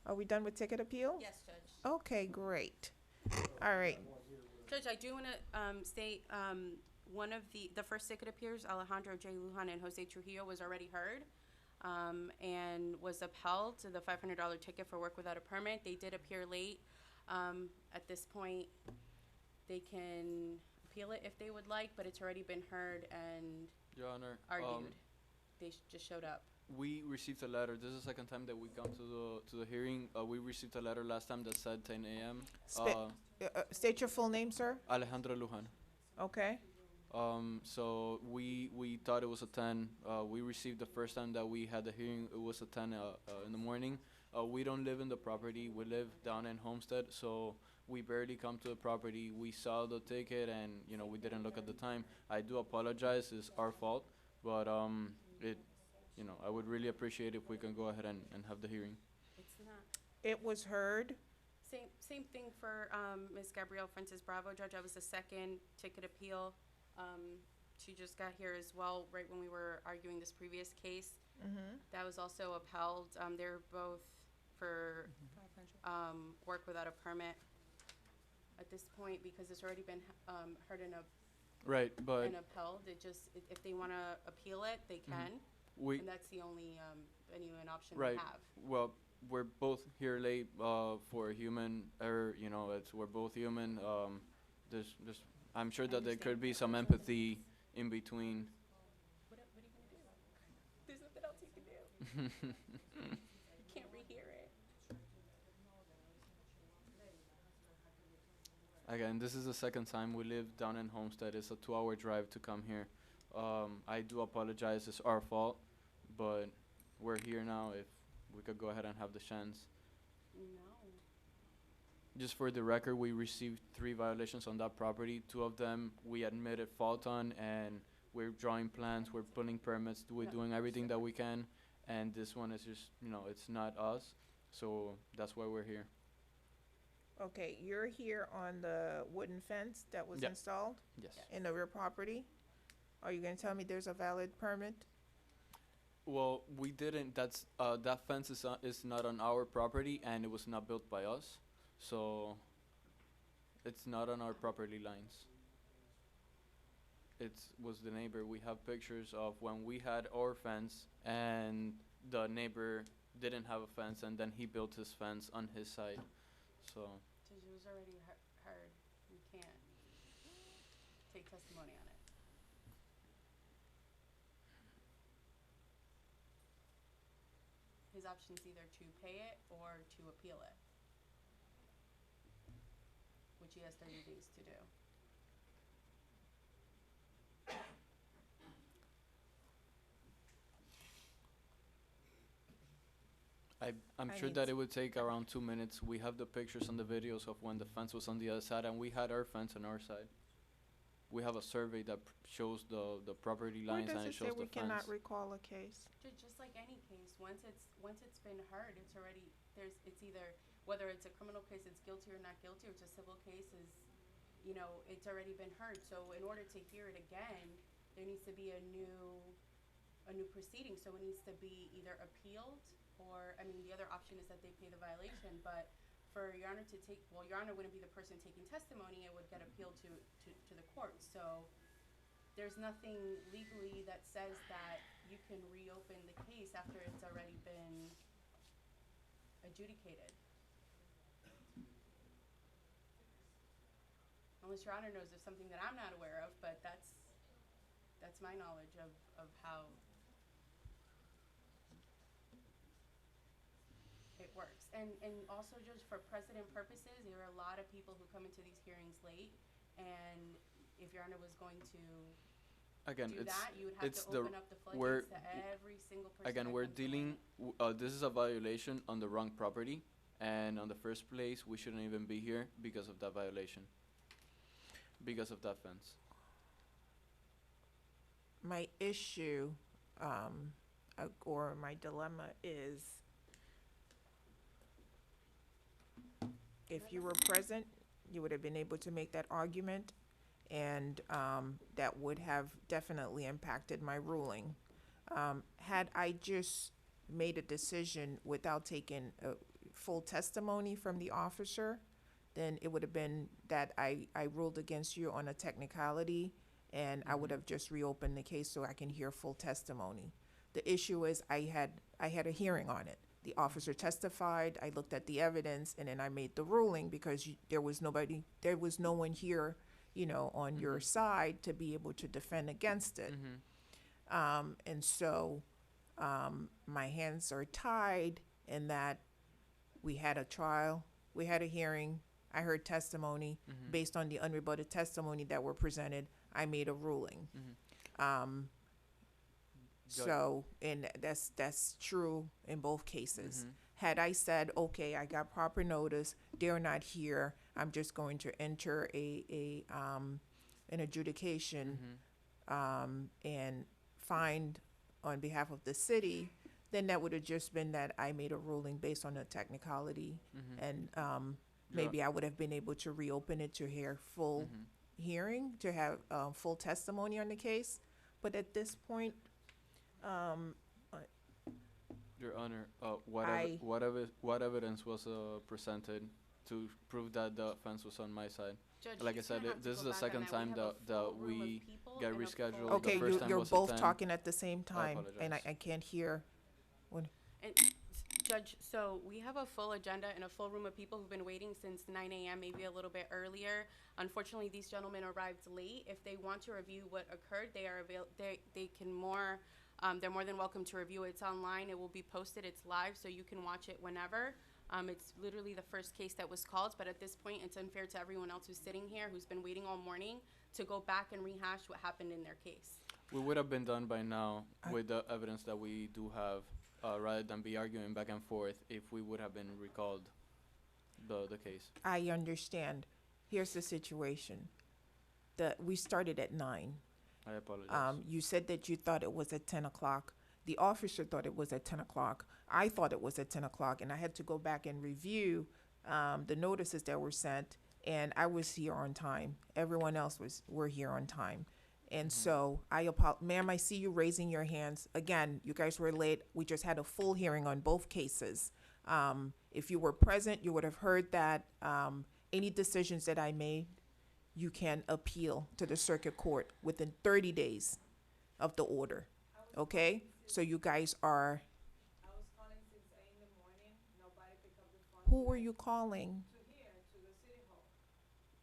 Are we done with ticket appeals? Yes, Judge. Okay, great. All right. Judge, I do want to state one of the first ticket appears, Alejandro J. Lujan and Jose Trujillo, was already heard and was upheld to the $500 ticket for work without a permit. They did appear late. At this point, they can appeal it if they would like, but it's already been heard and Your Honor, argued. They just showed up. we received a letter. This is the second time that we come to the hearing. We received a letter last time that said 10 a.m. State your full name, sir. Alejandro Lujan. Okay. So we thought it was a 10. We received the first time that we had the hearing. It was a 10 in the morning. We don't live in the property. We live down in Homestead, so we barely come to the property. We saw the ticket, and we didn't look at the time. I do apologize. It's our fault, but it, I would really appreciate if we can go ahead and have the hearing. It's not. It was heard. Same thing for Ms. Gabrielle Francis Bravo, Judge. I was the second ticket appeal. She just got here as well, right when we were arguing this previous case. That was also upheld. They're both for work without a permit at this point because it's already been heard and Right, but upheld. If they want to appeal it, they can, we and that's the only venue and option right. they have. Well, we're both here late for human error. We're both human. There's I'm sure that there could be some empathy in between. What are you gonna do? There's nothing else you can do. You can't rehear it. Again, this is the second time we live down in Homestead. It's a 2-hour drive to come here. I do apologize. It's our fault, but we're here now. If we could go ahead and have the chance. No. Just for the record, we received 3 violations on that property. 2 of them we admitted fault on, and we're drawing plans, we're pulling permits, we're doing everything that we can. And this one is just, it's not us. So that's why we're here. Okay, you're here on the wooden fence that was Yeah. installed Yes. in the rear property. Are you gonna tell me there's a valid permit? Well, we didn't. That fence is not on our property, and it was not built by us, so it's not on our property lines. It was the neighbor. We have pictures of when we had our fence, and the neighbor didn't have a fence, and then he built his fence on his side. So Judge, it was already heard. You can't take testimony on it. His option is either to pay it or to appeal it, which he has 30 days to do. I'm I sure need that s- it would take around 2 minutes. We have the pictures and the videos of when the fence was on the other side, and we had our fence on our side. We have a survey that shows the property Where lines, does and it it say shows we the cannot fence. recall a case? Just like any case, once it's been heard, it's already it's either whether it's a criminal case, it's guilty or not guilty, or it's a civil case, it's already been heard. So in order to hear it again, there needs to be a new proceeding. So it needs to be either appealed or the other option is that they pay the violation. But for Your Honor Your Honor wouldn't be the person taking testimony. It would get appealed to the court. So there's nothing legally that says that you can reopen the case after it's already been adjudicated. Unless Your Honor knows of something that I'm not aware of, but that's my knowledge of how it works. And also, Judge, for precedent purposes, there are a lot of people who come into these hearings late, and if Your Honor was going to Again, do that, you would have it's to the open up the we're floodgates to every single person. again that we're comes dealing. late. This is a violation on the wrong property, and on the first place, we shouldn't even be here because of that violation. Because of that fence. My issue, or my dilemma is, if you were present, you would have been able to make that argument, and that would have definitely impacted my ruling. Had I just made a decision without taking full testimony from the officer, then it would have been that I ruled against you on a technicality, and I would have just reopened the case so I can hear full testimony. The issue is I had a hearing on it. The officer testified, I looked at the evidence, and then I made the ruling because there was no one here, on your side to be able to defend against it. And so my hands are tied in that we had a trial, we had a hearing, I heard testimony. Based on the unrebutted testimony that were presented, I made a ruling. So, and that's true in both cases. Had I said, okay, I got proper notice, they're not here, I'm just going to enter an adjudication and find on behalf of the city, then that would have just been that I made a ruling based on a technicality, and maybe I would have been able to reopen it to hear full hearing, to have full testimony on the case. But at this point, Your Honor, I- what evidence was presented to prove that the offense was on my side? Judge, Like I he's said, gonna have to this is go the back on second that. time We have a that full room of we people get and a rescheduled. full- The okay, first time you're was at both 10. talking at the same time, and apologize. I can't hear. And Judge, so we have a full agenda and a full room of people who've been waiting since 9 a.m., maybe a little bit earlier. Unfortunately, these gentlemen arrived late. If they want to review what occurred, they're more than welcome to review it. It's online. It will be posted. It's live, so you can watch it whenever. It's literally the first case that was called, but at this point, it's unfair to everyone else who's sitting here, who's been waiting all morning, to go back and rehash what happened in their case. We would have been done by now with the evidence that we do have, rather than be arguing back and forth if we would have been recalled the case. I understand. Here's the situation. We started at 9. I apologize. You said that you thought it was at 10 o'clock. The officer thought it was at 10 o'clock. I thought it was at 10 o'clock, and I had to go back and review the notices that were sent, and I was here on time. Everyone else were here on time. And so ma'am, I see you raising your hands. Again, you guys were late. We just had a full hearing on both cases. If you were present, you would have heard that any decisions that I made, you can appeal to the circuit court within 30 days of the order. Okay? So you guys are, I was calling since 8 in the morning. Nobody picked up the phone. who were you calling? To here, to the city hall.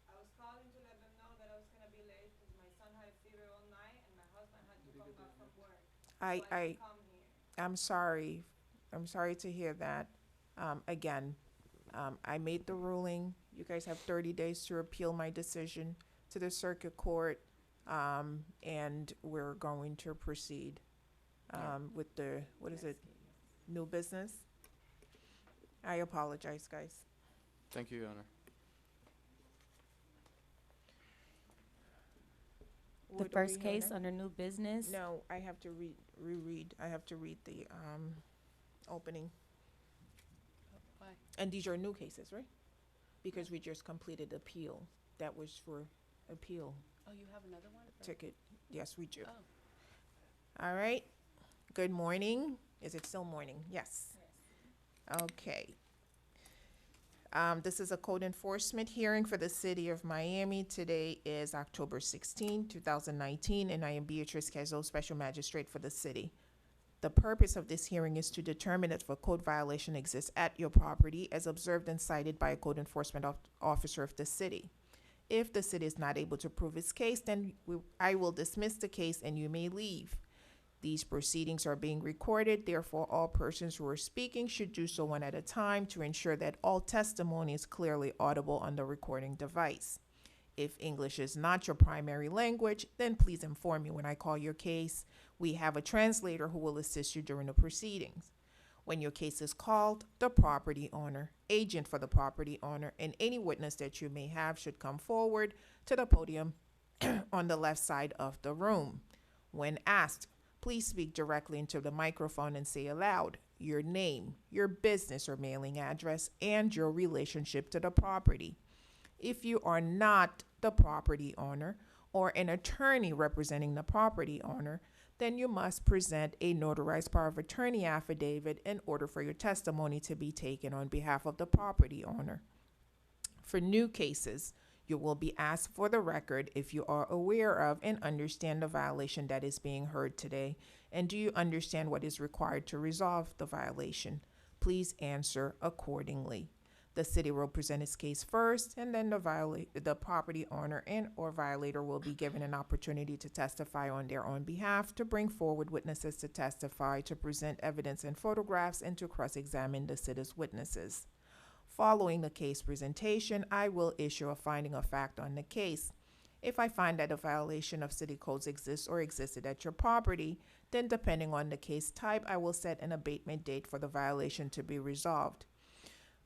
I was calling to let them know that I was gonna be late because my son had a fever all night and my husband had to come back from work. So I I, didn't come here. I'm sorry. I'm sorry to hear that. Again, I made the ruling. You guys have 30 days to appeal my decision to the circuit court, and we're going to proceed with the, what is it, new business? I apologize, guys. Thank you, Your Honor. The What do first we case have now? under new business. No, I have to reread. I have to read the opening. Why? And these are new cases, right? Because we just completed appeal. That was for appeal Oh, you have another one? ticket. Yes, we do. Oh. All right. Good morning. Is it still morning? Yes. Okay. This is a code enforcement hearing for the city of Miami. Today is October 16, 2019, and I am Beatrice Cazo, Special Magistrate for the city. The purpose of this hearing is to determine if a code violation exists at your property as observed and cited by a code enforcement officer of the city. If the city is not able to prove its case, then I will dismiss the case and you may leave. These proceedings are being recorded, therefore all persons who are speaking should do so one at a time to ensure that all testimony is clearly audible on the recording device. If English is not your primary language, then please inform me when I call your case. We have a translator who will assist you during the proceedings. When your case is called, the property owner, agent for the property owner, and any witness that you may have should come forward to the podium on the left side of the room. When asked, please speak directly into the microphone and say aloud your name, your business or mailing address, and your relationship to the property. If you are not the property owner or an attorney representing the property owner, then you must present a notarized power of attorney affidavit in order for your testimony to be taken on behalf of the property owner. For new cases, you will be asked for the record if you are aware of and understand the violation that is being heard today, and do you understand what is required to resolve the violation. Please answer accordingly. The city will present its case first, and then the property owner and or violator will be given an opportunity to testify on their own behalf, to bring forward witnesses to testify, to present evidence and photographs, and to cross-examine the city's witnesses. Following the case presentation, I will issue a finding of fact on the case. If I find that a violation of city codes exists or existed at your property, then depending on the case type, I will set an abatement date for the violation to be resolved.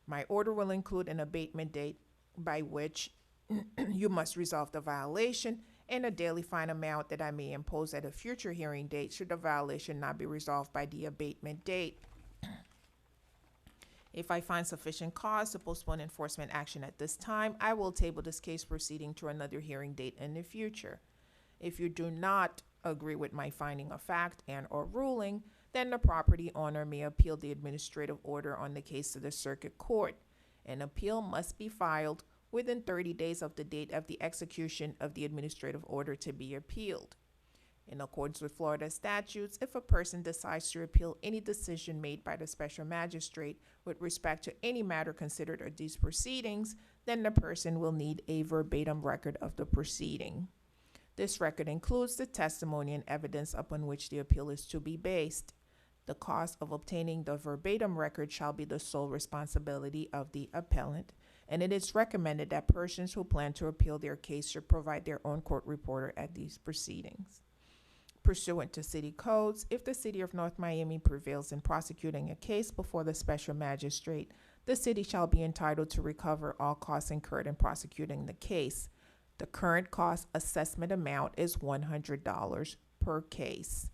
My order will include an abatement date by which you must resolve the violation and a daily fine amount that I may impose at a future hearing date should the violation not be resolved by the abatement date. If I find sufficient cause to postpone enforcement action at this time, I will table this case proceeding to another hearing date in the future. If you do not agree with my finding of fact and or ruling, then the property owner may appeal the administrative order on the case to the circuit court. An appeal must be filed within 30 days of the date of the execution of the administrative order to be appealed. In accordance with Florida statutes, if a person decides to appeal any decision made by the special magistrate with respect to any matter considered at these proceedings, then the person will need a verbatim record of the proceeding. This record includes the testimony and evidence upon which the appeal is to be based. The cost of obtaining the verbatim record shall be the sole responsibility of the appellant, and it is recommended that persons who plan to appeal their case should provide their own court reporter at these proceedings. Pursuant to city codes, if the city of North Miami prevails in prosecuting a case before the special magistrate, the city shall be entitled to recover all costs incurred in prosecuting the case. The current cost assessment amount is $100 per case.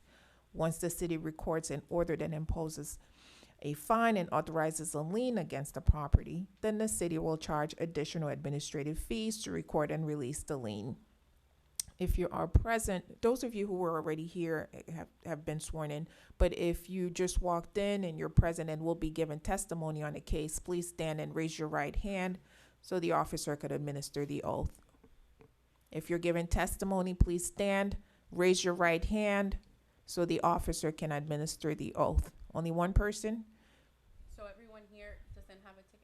Once the city records an order that imposes a fine and authorizes a lien against the property, then the city will charge additional administrative fees to record and release the lien. If you are present, those of you who were already here have been sworn in, but if you just walked in and you're present and will be given testimony on the case, please stand and raise your right hand so the officer could administer the oath. If you're giving testimony, please stand, raise your right hand so the officer can administer the oath. Only one person? So everyone here doesn't have a ticket?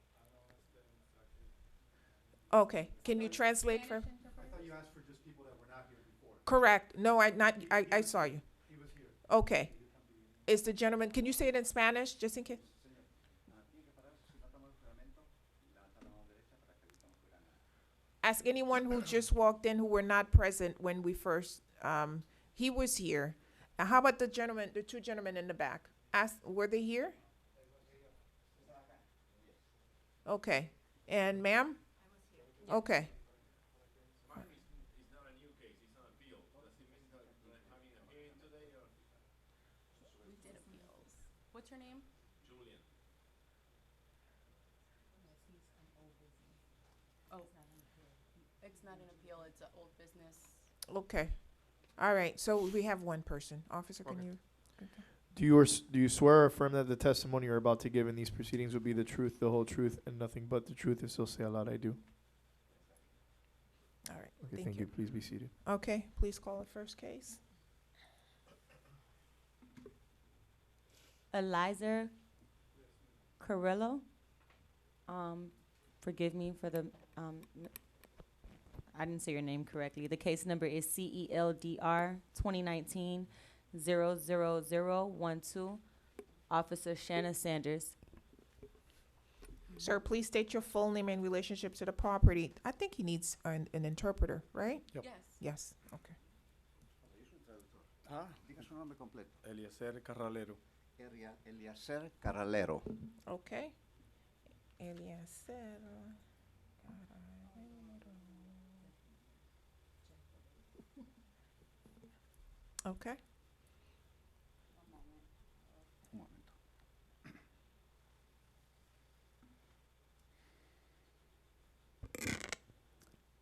Okay, can you translate for? Spanish interpreter? I thought you asked for just people that were not here before. Correct. No, I saw you. He was here. Okay. Is the gentleman, can you say it in Spanish, just in case? Ask anyone who just walked in who were not present when we first, he was here. How about the gentleman, the two gentlemen in the back? Ask, were they here? Okay. And ma'am? Okay. We did appeals. What's your name? Julian. Oh. It's not an appeal, it's an old business. Okay. All right, so we have one person. Officer, can Okay. you? Do you swear or affirm that the testimony you're about to give in these proceedings will be the truth, the whole truth, and nothing but the truth, if so say aloud, I do? All right, Okay, thank you. Please be seated. Okay, please call the first case. Eliza Carrillo. Forgive me for the, I didn't say your name correctly. The case number is CELDR 2019-00012. Officer Shanna Sanders. Sir, please state your full name and relationship to the property. I think he needs an interpreter, right? Yep. Yes. Yes, okay. Diga su nombre completo. Eliezer Carralero. Eliezer Carralero. Okay. Eliezer. Okay. Un momento.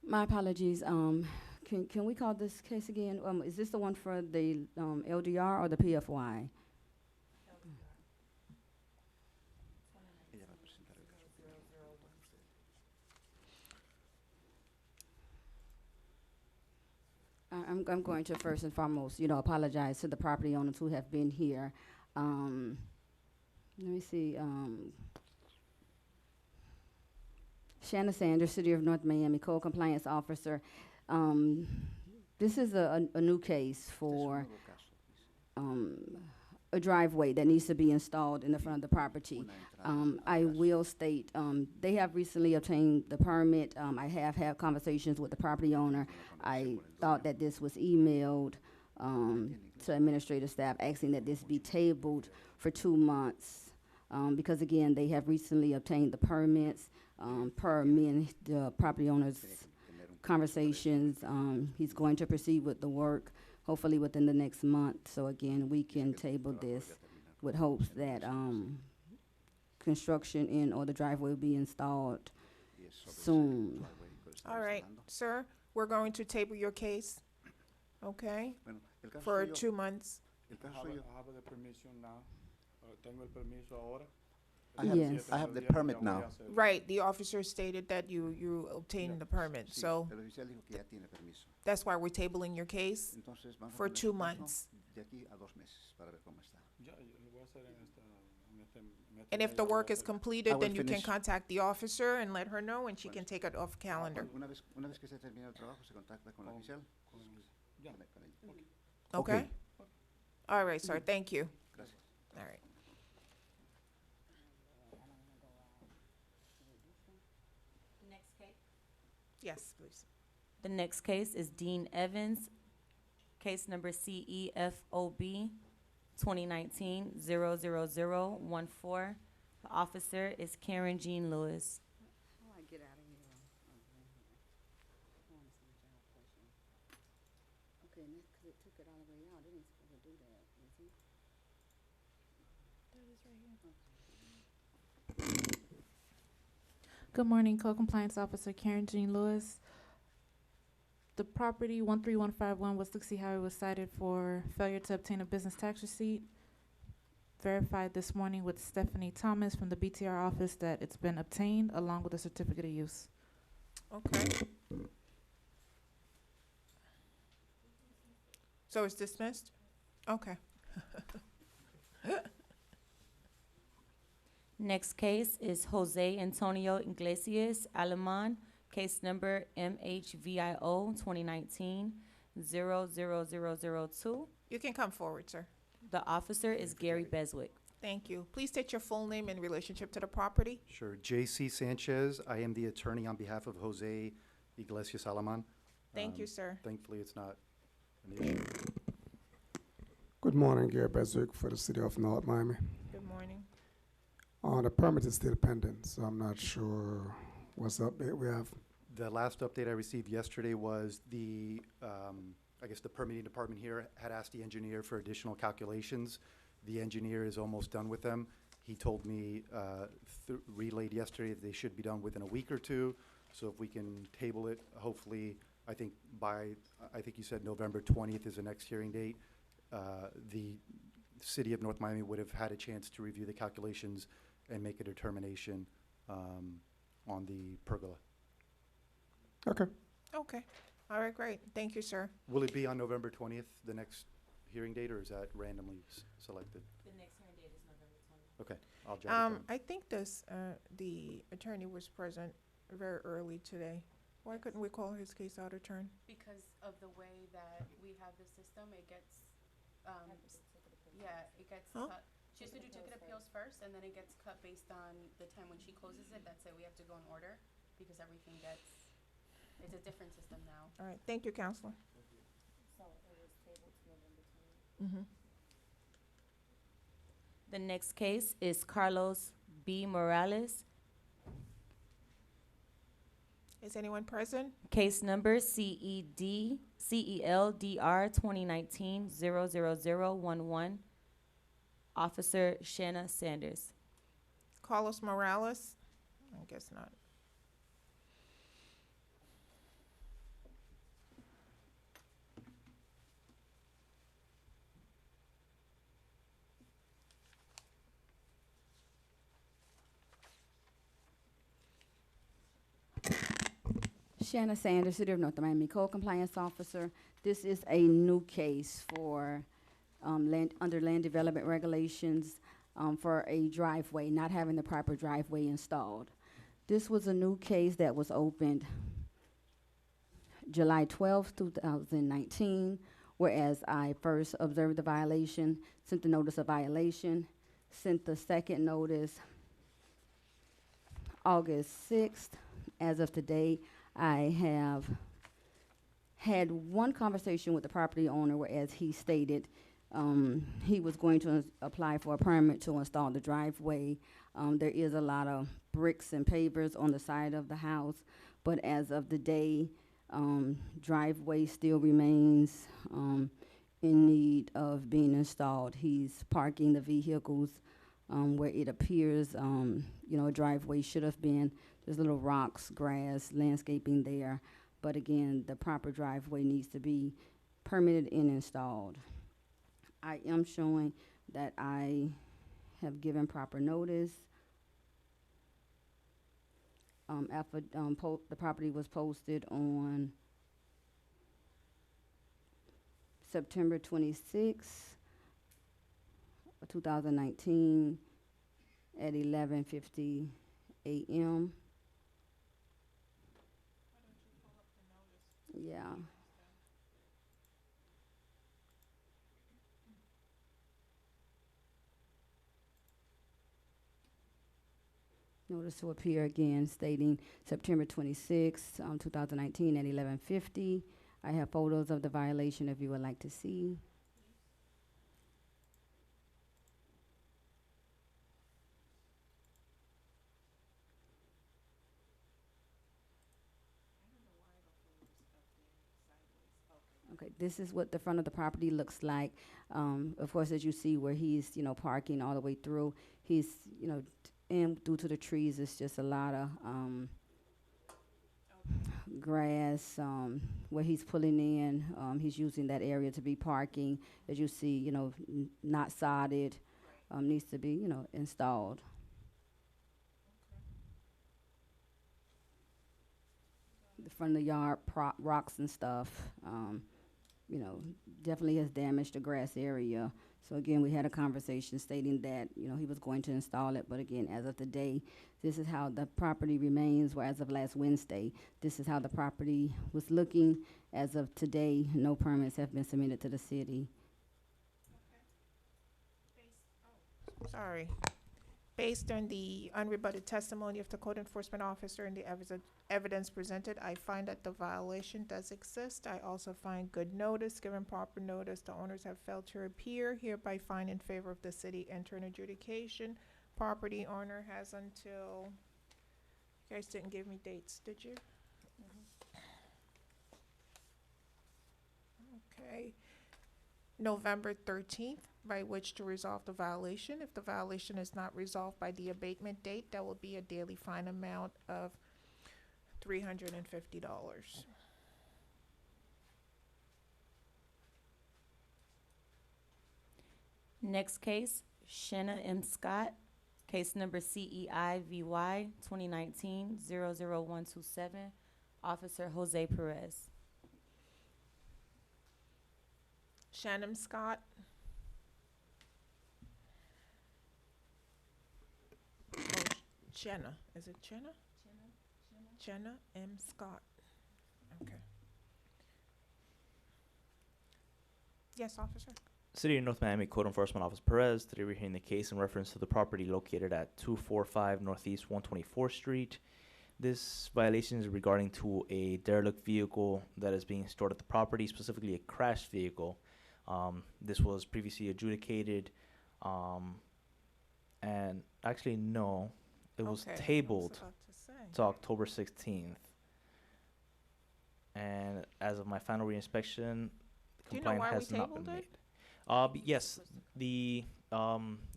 My apologies, Can we call this case again? Is this the one for the LDR or the PFY? Ella va a presentar el caso primero. I'm going to first and foremost, apologize to the property owners who have been here. Let me see. Shanna Sanders, City of North Miami, Code Compliance Officer. This is a new case Este es un for nuevo caso, dice. a driveway that needs to be installed in the front of the property. Una entrada a I la casa. will state, they have recently obtained the permit. I have had conversations with the property owner. I thought that this was emailed to administrative staff asking that this be tabled for 2 months. Because again, they have recently obtained the permits, per me and the property owner's Tenía que tener un conversations. He's going to proceed with the work, hopefully within the next month. So again, we can table this with hopes that construction in or the driveway will be installed y es sobre ese soon. driveway que estaba All right, instalando. sir, we're going to table your case, okay, Bueno, el caso for suyo- 2 months. el caso I suyo- have the permission now. Tengo el permiso ahora. I have- Yes. I have the permit now. Right, the officer stated that you obtained the permit, Sí, so el oficial dijo que ya tiene permiso. that's why we're tabling your case Entonces vamos a for poner 2 su caso months. de aquí a 2 meses para ver cómo está. Ya, yo lo voy a hacer en este And if the work is completed, I will then you can finish. contact the officer and let her know, and she can take it off calendar. Una vez que se termine el trabajo, se contacta con el oficial. Ya. con ella. Okay? All right, sir, thank you. Gracias. All right. Yes, please. The next case is Dean Evans, case number CEFOB 2019-00014. The officer is Karen Jean Lewis. How do I get out of here? Okay, and that's 'cause it took it all the way out. It ain't supposed to do that, is it? Good morning, Co-Compliance Officer Karen Jean Lewis. The property 13151 West Dixie Highway was cited for failure to obtain a business tax receipt. Verified this morning with Stephanie Thomas from the BTR office that it's been obtained along with a certificate of use. Okay. So it's dismissed? Okay. Next case is Jose Antonio Iglesias Alaman, case number MHVIO 2019-00002. You can come forward, sir. The officer is Gary Beswick. Thank you. Please state your full name in relationship to the property. Sure. J.C. Sanchez. I am the attorney on behalf of Jose Iglesias Alaman. Thank you, sir. Thankfully, it's not an issue. Good morning, Gary Beswick for the City of North Miami. Good morning. The permit is still pending, so I'm not sure what's up there. We have, The last update I received yesterday was the, I guess the permitting department here had asked the engineer for additional calculations. The engineer is almost done with them. He told me, relayed yesterday that they should be done within a week or two. So if we can table it, hopefully, I think you said November 20th is the next hearing date. The City of North Miami would have had a chance to review the calculations and make a determination on the pergola. okay. Okay. All right, great. Thank you, sir. Will it be on November 20th, the next hearing date, or is that randomly selected? The next hearing date is November 20th. Okay, I'll jot it down. I think the attorney was present very early today. Why couldn't we call his case out of turn? Because of the way that we have the system, it gets, it gets Huh? cut. She has to do ticket appeals first, and then it gets cut based on the time when she closes it. That's it. We have to go in order because everything gets, it's a different system now. All right, thank you, Counselor. Mm-hmm. The next case is Carlos B. Morales, Is anyone present? case number CELDR 2019-00011. Officer Shanna Sanders. Carlos Morales? I guess not. Shanna Sanders, City of North Miami Code Compliance Officer. This is a new case for under land development regulations for a driveway, not having the proper driveway installed. This was a new case that was opened July 12th, 2019, whereas I first observed the violation, sent the notice of violation, sent the second notice August 6th. As of today, I have had one conversation with the property owner, whereas he stated he was going to apply for a permit to install the driveway. There is a lot of bricks and pavers on the side of the house, but as of the day, driveway still remains in need of being installed. He's parking the vehicles where it appears, a driveway should have been. There's little rocks, grass, landscaping there. But again, the proper driveway needs to be permitted and installed. I am showing that I have given proper notice. After the property was posted on September 26, 2019 at 11:50 a.m. Yeah. Notice to appear again stating September 26, 2019 at 11:50. I have photos of the violation if you would like to see. Okay, this is what the front of the property looks like. Of course, as you see where he's, parking all the way through, he's, and due to the trees, it's just a lot of grass where he's pulling in. He's using that area to be parking. As you see, not sodded, needs to be, installed. The front of the yard, rocks and stuff, definitely has damaged the grass area. So again, we had a conversation stating that, he was going to install it, but again, as of today, this is how the property remains, where as of last Wednesday, this is how the property was looking. As of today, no permits have been submitted to the city. Sorry. Based on the unrebutted testimony of the code enforcement officer and the evidence presented, I find that the violation does exist. I also find good notice, given proper notice, the owners have failed to appear, hereby find in favor of the city, enter an adjudication. Property owner has until, you guys didn't give me dates, did you? Okay. November 13th, by which to resolve the violation. If the violation is not resolved by the abatement date, that will be a daily fine amount of $350. Next case, Shanna M. Scott, case number CEI-VY 2019-00127, Officer Jose Perez. Shannon Scott. Jenna, is it Jenna? Jenna M. Scott. Okay. Yes, officer. City of North Miami Code Enforcement Officer Perez. Today we're hearing the case in reference to the property located at 245 Northeast 124th Street. This violation is regarding to a derelict vehicle that is being stored at the property, specifically a crashed vehicle. This was previously adjudicated, and actually no, it was Okay, I was tabled about to say. to October 16th. And as of my final reinspection, Do you know complaint why we has not tabled been it? made. Yes, the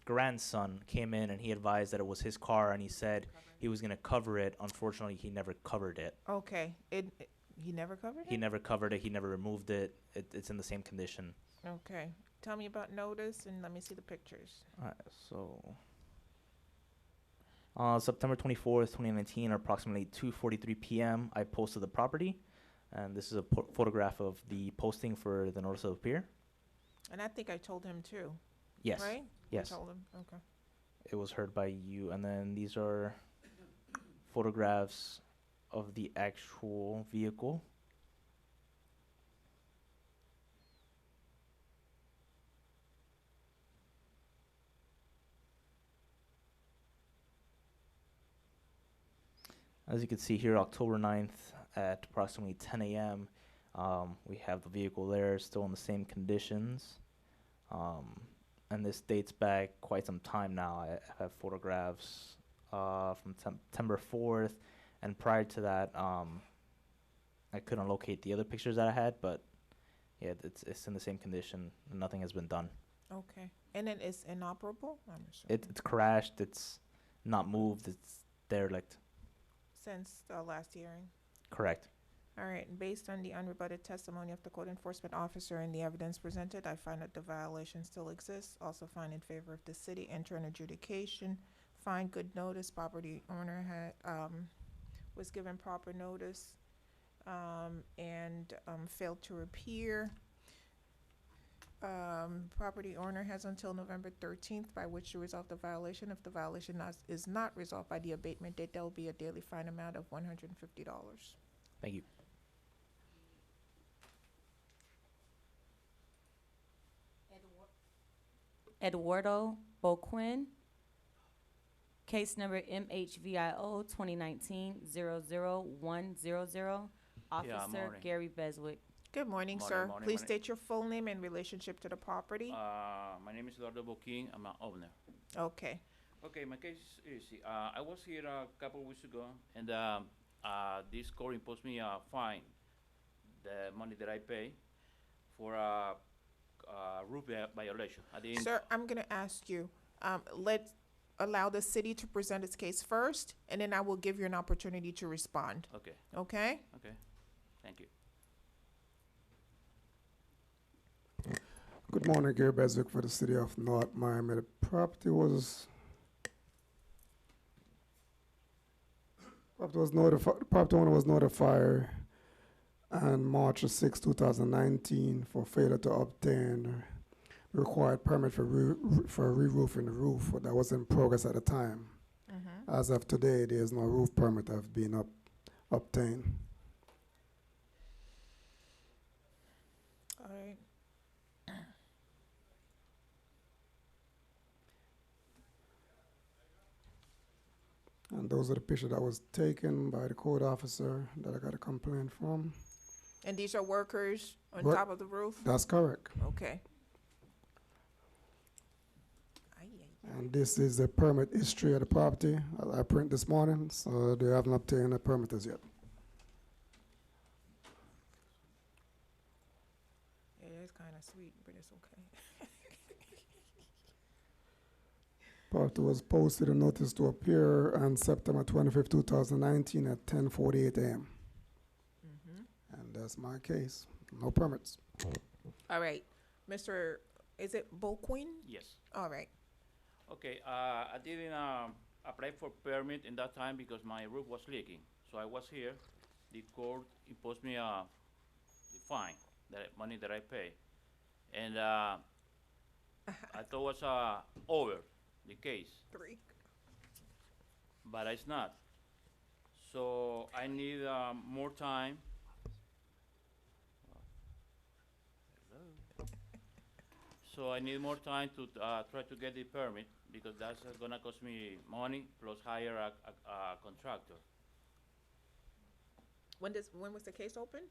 grandson came in and he advised that it was his car, and he said he was going to cover it. Unfortunately, he never covered it. Okay, he never covered He it? never covered it. He never removed it. It's in the same condition. Okay, tell me about notice and let me see the pictures. All right, so September 24th, 2019, approximately 2:43 p.m., I posted the property, and this is a photograph of the posting for the notice of appear. And I think I told him too, Yes. right? Yes. I told him, okay. It was heard by you, and then these are photographs of the actual vehicle. As you can see here, October 9th at approximately 10 a.m., we have the vehicle there, still in the same conditions. And this dates back quite some time now. I have photographs from September 4th, and prior to that, I couldn't locate the other pictures that I had, but yeah, it's in the same condition, and nothing has been done. Okay. And then it's inoperable? I'm assuming. It's crashed, it's not moved, it's derelict. Since the last hearing? Correct. All right, and based on the unrebutted testimony of the code enforcement officer and the evidence presented, I find that the violation still exists. Also find in favor of the city, enter an adjudication, find good notice, property owner had, was given proper notice, and failed to appear. Property owner has until November 13th by which to resolve the violation. If the violation is not resolved by the abatement date, there will be a daily fine amount of $150. Thank you. Eduardo Boquin, case number MHVIO 2019-00100. Officer morning. Gary Beswick. Good morning, Morning, sir. morning, Please morning. state your full name and relationship to the property. My name is Eduardo Boquin. I'm an owner. Okay. Okay, my case is easy. I was here a couple of weeks ago, and this court imposed me a fine, the money that I pay, for a roof violation. I didn't. Sir, I'm gonna ask you, allow the city to present its case first, and then I will give you an opportunity to respond, Okay, okay? okay. Thank you. Good morning, Gary Beswick for the city of North Miami. The property was notified. The property owner was notified on March 6, 2019, for failure to obtain required permit for re-roofing the roof that was in progress at the time. Mm-hmm. As of today, there is no roof permit that have been obtained. All right. And those are the pictures that was taken by the code officer that I got a complaint from. And these are workers on Work- top of the roof? That's correct. Okay. And this is the permit history of the property. I print this morning, so they haven't obtained a permit as yet. It is kind of sweet, but it's okay. Property was posted a notice to appear on September 25th, 2019 at 10:48 a.m. Mm-hmm. And that's my case. No permits. All right. Mr., is it Boquin? Yes. All right. Okay, I didn't apply for permit in that time because my roof was leaking. So I was here. The court imposed me a fine, the money that I pay. And I thought it was over the case, 3. but it's not. So I need more time. So I need more time to try to get the permit because that's gonna cost me money plus hire a contractor. When was the case open?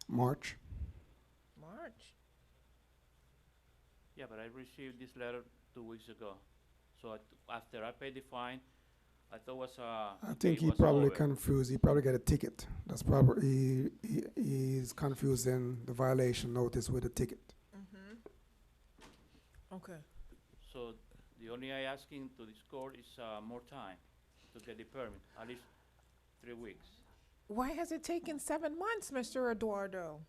March. March. Yeah, but I received this letter 2 weeks ago. So after I paid the fine, I thought was I think he probably confused. He probably got a ticket. That's probably he's confusing the violation notice with a ticket. Mm-hmm. Okay. So the only I asking to this court is more time to get the permit, at least 3 weeks. Why has it taken 7 months, Mr. Eduardo?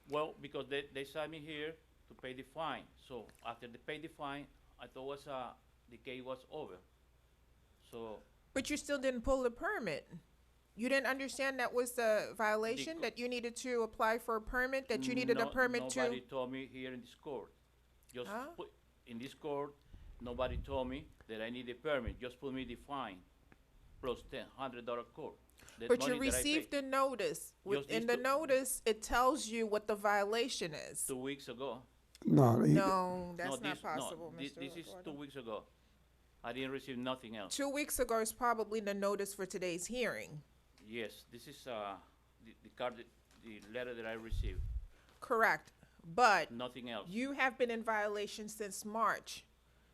Well, because they sent me here to pay the fine. So after they paid the fine, I thought was the case was over. So But you still didn't pull the permit. You didn't understand that was the violation, that you needed to apply for a permit, that you needed a permit to? Nobody told me here in this court. Just Huh? put, in this court, nobody told me that I need a permit. Just put me the fine plus $100 court. That But you money that I received paid. the notice. Just In these the two- notice, it tells you what the violation is. 2 weeks ago. No, No, that's No, not this, possible, no, Mr. this is Eduardo. 2 weeks ago. I didn't receive nothing else. 2 weeks ago is probably the notice for today's hearing. Yes, this is the card, the letter that I received. Correct. But Nothing else. you have been in violation since March.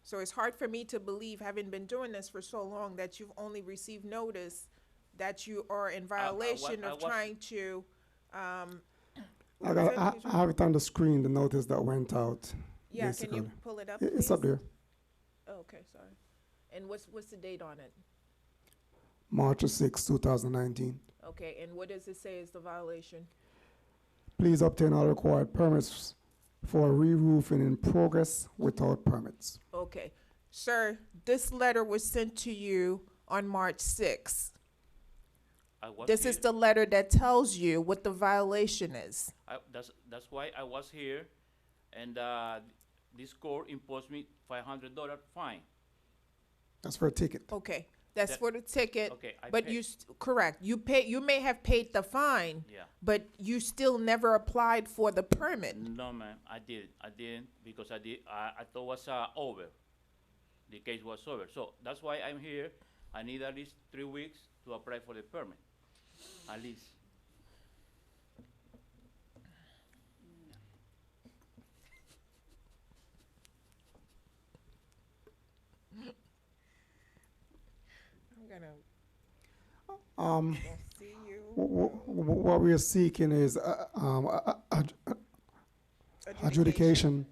So it's hard for me to believe, having been doing this for so long, that you've only received notice that you are in violation I of was- trying to, I have it on the screen, the notice that went out. yeah, can basically. you pull it up, It's please? up there, Oh, okay, sorry. And what's the date on it? March 6, 2019. Okay, and what does it say is the violation? Please obtain all required permits for re-roofing in progress without permits. Okay. Sir, this letter was sent to you on March 6th. I was This here. is the letter that tells you what the violation is. That's why I was here, and this court imposed me $500 fine. That's for a ticket. Okay, that's That- for the ticket. Okay, I But paid. correct, you may have paid the fine, Yeah. but you still never applied for the permit. No, ma'am, I didn't because I thought it was over. The case was over. So that's why I'm here. I need at least 3 weeks to apply for the permit. At least. I'm gonna Um, see you. what we are seeking is adjudication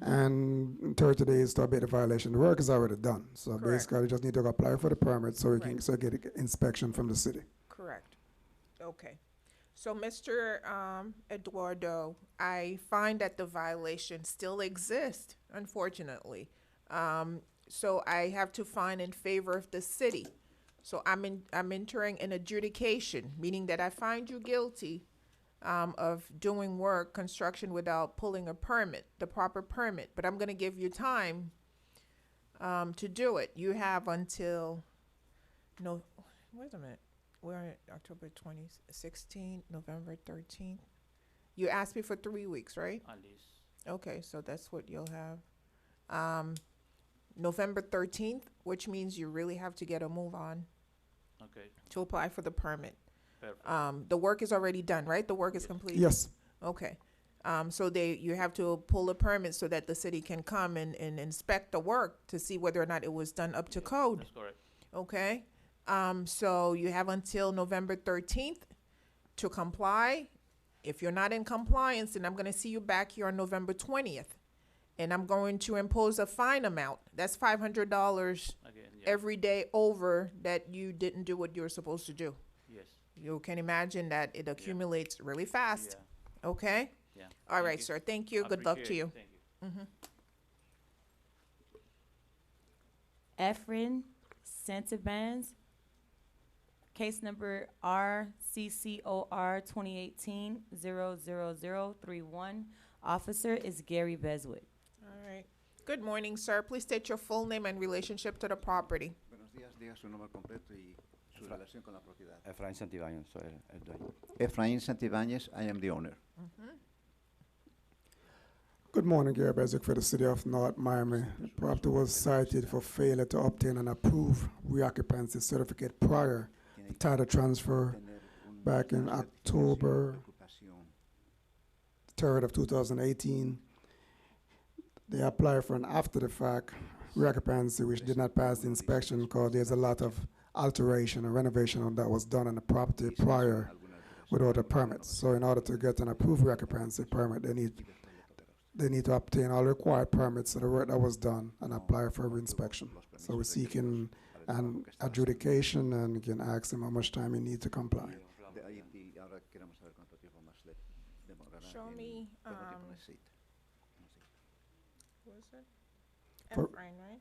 and 30 days to abate the violation. The work is already done, so Correct. basically we just need to apply for the permit so we can Right. so get inspection from the city. Correct. Okay. So, Mr. Eduardo, I find that the violation still exists, unfortunately. So I have to find in favor of the city. So I'm entering an adjudication, meaning that I find you guilty of doing work, construction without pulling a permit, the proper permit. But I'm gonna give you time to do it. You have until, no, wait a minute. We're at October 2016, November 13th. You asked me for 3 weeks, right? At least. Okay, so that's what you'll have. November 13th, which means you really have to get a move on Okay. to apply for the permit. Perfect. The work is already done, right? The work is complete? Yes. Okay. So you have to pull a permit so that the city can come and inspect the work to see whether or not it was done up to code. That's correct. Okay? So you have until November 13th to comply. If you're not in compliance, then I'm gonna see you back here on November 20th. And I'm going to impose a fine amount. That's $500 Again, yeah. every day over that you didn't do what you were supposed to do. Yes. You can imagine that it accumulates really fast. Yeah. Okay? Yeah. All Thank right, you. sir. Thank you. I Good luck to appreciate you. it. Thank you. Efren Santabans, case number RCCOR 2018-00031. Officer is Gary Beswick. All right. Good morning, sir. Please state your full name and relationship to the property. Buenos días, diga su nombre completo y su relación con la propiedad. Efraín Santibáñez, soy el dueño. Efraín Santibáñez, I am the owner. Good morning, Gary Beswick for the city of North Miami. The property was cited for failure to obtain an approved reoccupancy certificate prior to title transfer back in October 3rd of 2018. They applied for an after-the-fact reoccupancy, which did not pass the inspection because there's a lot of alteration and renovation that was done on the property prior without a permit. So in order to get an approved reoccupancy permit, they need to obtain all required permits of the work that was done and apply for reinspection. So we're seeking an adjudication and you can ask him how much time he needs to comply. De ahí, y ahora queremos saber cuánto tiempo más le demorará Show me, cuánto tiempo necesita. What is it? For- Efrain, right?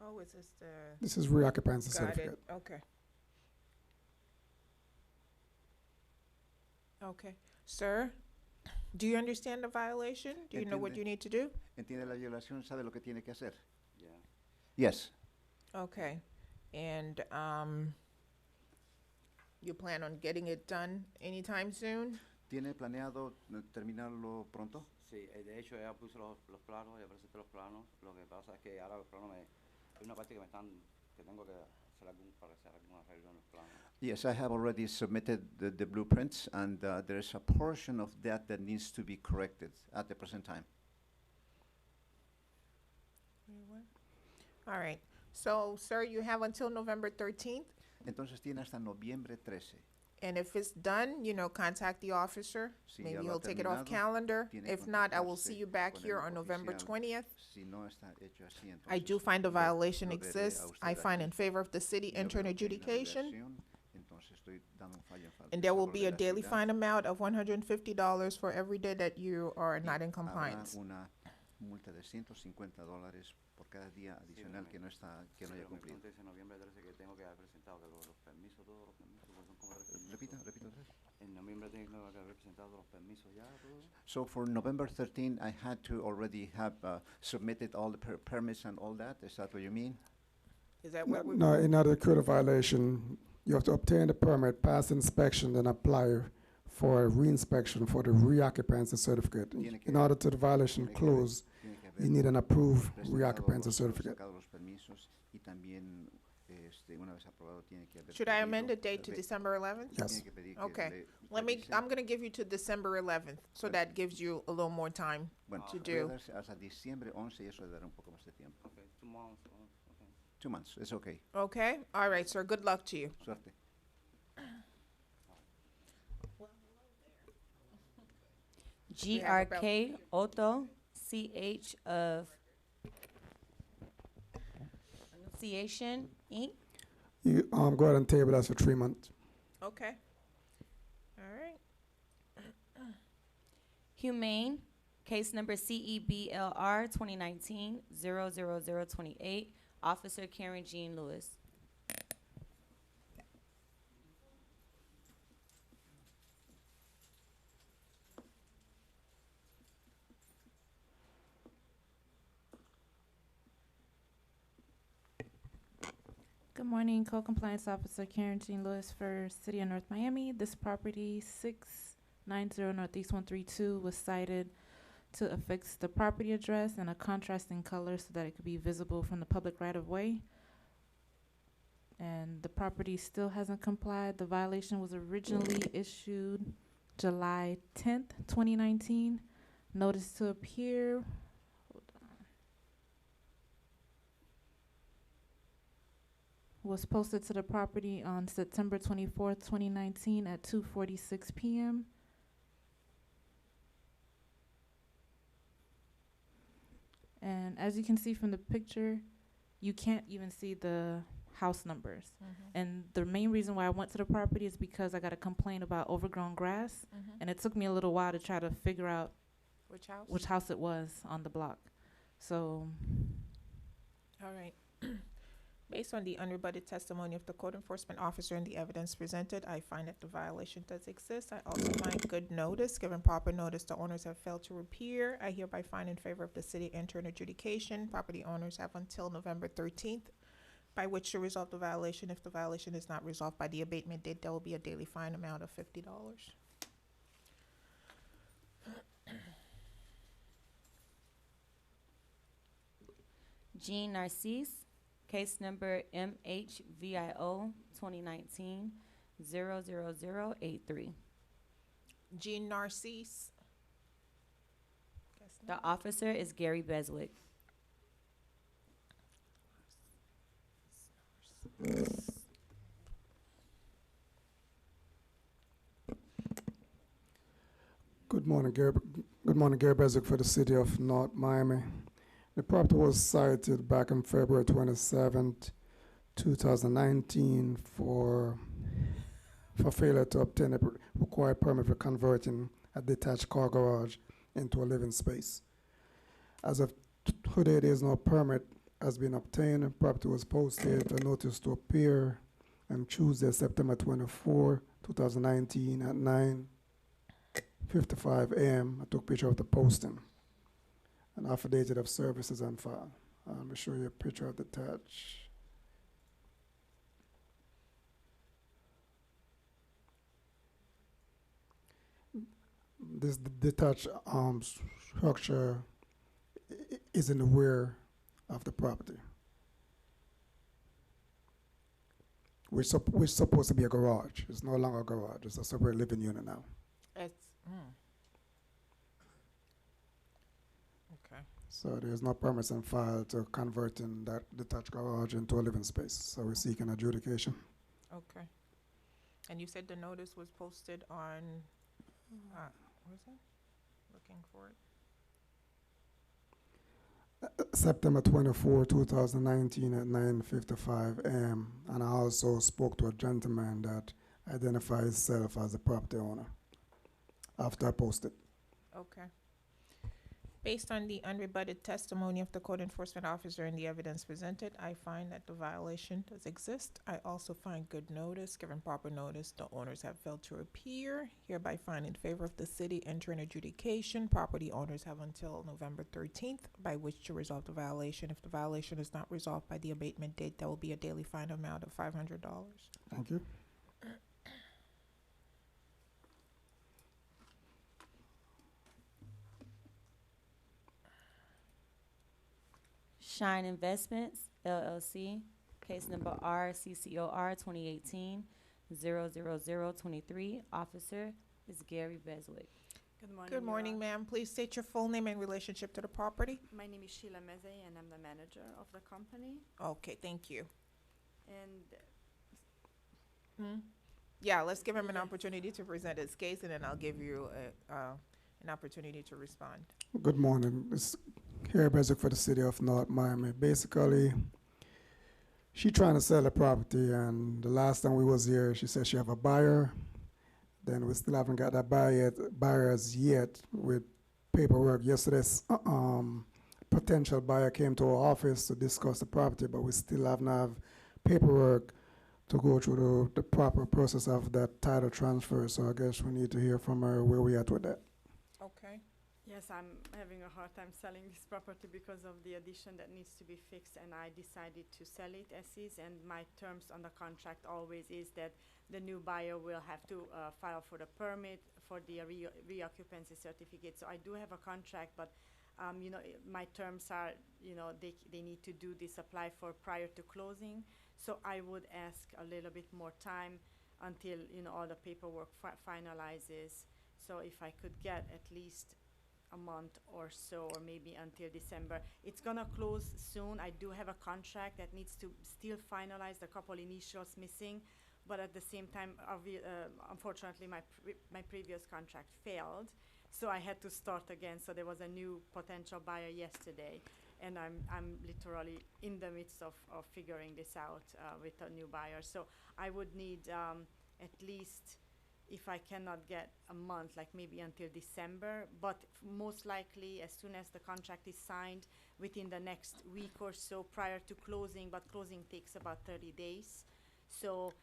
Oh, is this the? This is reoccupancy Got it, certificate. okay. Okay, sir, do you understand the violation? Do you know what Entiende. you need to do? Entiende la violación, sabe lo que tiene que hacer. Yeah. Yes. Okay, and, you plan on getting it done anytime soon? ¿Tiene planeado terminarlo pronto? Sí, de hecho ella puso los planos, ella presentó los planos. Lo que pasa es que ahora los planos hay una parte que tengo que para hacer algún arreglo en los planos. Yes, I have already submitted the blueprints, and there is a portion of that that needs to be corrected at the present time. All right, so, sir, you have until November 13th, Entonces tiene hasta noviembre 13. and if it's done, you know, contact the officer. Si Maybe ya lo he'll ha take it off terminado, calendar. tiene If que not, I will contactarse see you back con here el on November oficial. 20th. Si no está hecho así, entonces I do find a lo- violation lo veré a exists. usted I find aquí. in favor of the city Yo intern veo que hay una adjudication. violación, entonces estoy dando un fallo And there will favor be de a la daily ciudad. fine amount of $150 for every day that you are Y not in habrá compliance. una multa de $150 por cada día adicional que no haya cumplido. Entonces en noviembre 13 que tengo que haber presentado que los permisos, todos los permisos, pues son como Repita otra vez. En noviembre tengo que haber presentado los permisos ya, todo. So for November 13, I had to already have submitted all the permits and all that. Is that what you mean? Is that what we're? No, in order to create a violation, you have to obtain the permit, pass inspection, then apply for a reinspection for the reoccupancy certificate. Tiene que- In order to the violation tiene que haber- close, tiene que you haber need an approved presentado reoccupancy los- certificate. sacado los permisos y también una vez aprobado tiene que haber Should I pedido- amend the date to pe- December 11th? Yes. tiene que pedir que Okay. le Let me, revisen. I'm gonna give you to December 11th, so that gives you a little more time. Bueno, to puede do. darse hasta diciembre 11 y eso le dará un poco más de tiempo. Okay, 2 months, okay. 2 months, it's okay. Okay? All right, sir, good luck to you. Suerte. GRK Otto, CH of Annunciation, Inc. You, go ahead and table that for 3 months. Okay. All right. Humane, case number CEBLR 2019-00028, Officer Karen Jean Lewis. Good morning, Co-Compliance Officer Karen Jean Lewis for City of North Miami. This property, 690 Northeast 132, was cited to affix the property address in a contrasting color so that it could be visible from the public right-of-way. And the property still hasn't complied. The violation was originally issued July 10th, 2019. Notice to appear. Hold on. Was posted to the property on September 24th, 2019 at 2:46 p.m. And as you can see from the picture, you can't even see the house numbers. And the main reason why I went to the property is because I got a complaint about overgrown grass, and it took me a little while to try to figure out Which house? it was on the block. So, All right. Based on the unrebutted testimony of the code enforcement officer and the evidence presented, I find that the violation does exist. I also find good notice, given proper notice, the owners have failed to repair. I hereby find in favor of the city intern adjudication. Property owners have until November 13th by which to resolve the violation. If the violation is not resolved by the abatement date, there will be a daily fine amount of $50. Jean Narcisse, case number MHVIO 2019-00083. Jean Narcisse. The officer is Gary Beswick. Good morning, Gary. Good morning, Gary Beswick for the City of North Miami. The property was cited back on February 27th, 2019 for failure to obtain a required permit for converting a detached car garage into a living space. As of today, there is no permit has been obtained. Property was posted, a notice to appear on Tuesday, September 24, 2019 at 9:55 a.m. I took picture of the posting. An affidavit of services on file. Let me show you a picture of the attached. This detached structure is in the rear of the property, which supposed to be a garage. It's no longer a garage. It's a separate living unit now. It's, okay. So there's no permits on file to converting that detached garage into a living space. So we're seeking adjudication. Okay. And you said the notice was posted on, what is that? Looking for it. September 24, 2019 at 9:55 a.m. And I also spoke to a gentleman that identified himself as the property owner after I posted. Okay. Based on the unrebutted testimony of the code enforcement officer and the evidence presented, I find that the violation does exist. I also find good notice, given proper notice, the owners have failed to appear. Hereby find in favor of the city, enter an adjudication. Property owners have until November 13th by which to resolve the violation. If the violation is not resolved by the abatement date, there will be a daily fine amount of $500. Thank you. Shine Investments, LLC, case number RCCOR 2018-00023. Officer is Gary Beswick. Good morning. Good morning, ma'am. Please state your full name and relationship to the property. My name is Sheila Meze, and I'm the manager of the company. Okay, thank you. And Yeah, let's give him an opportunity to present his case, and then I'll give you an opportunity to respond. Good morning. It's Harry Beswick for the city of North Miami. Basically, she trying to sell the property, and the last time we was here, she said she have a buyer. Then we still haven't got that buyers yet with paperwork. Yesterday, potential buyer came to our office to discuss the property, but we still haven't have paperwork to go through the proper process of that title transfer. So I guess we need to hear from her where we at with that. Okay. yes, I'm having a hard time selling this property because of the addition that needs to be fixed, and I decided to sell it as is. And my terms on the contract always is that the new buyer will have to file for the permit for the reoccupancy certificate. So I do have a contract, but my terms are, they need to do this, apply for prior to closing. So I would ask a little bit more time until, all the paperwork finalizes. So if I could get at least a month or so, or maybe until December. It's gonna close soon. I do have a contract that needs to still finalize, a couple initials missing, but at the same time, unfortunately, my previous contract failed, so I had to start again. So there was a new potential buyer yesterday, and I'm literally in the midst of figuring this out with a new buyer. So I would need at least, if I cannot get a month, like maybe until December, but most likely as soon as the contract is signed, within the next week or so prior to closing, but closing takes about 30 days. So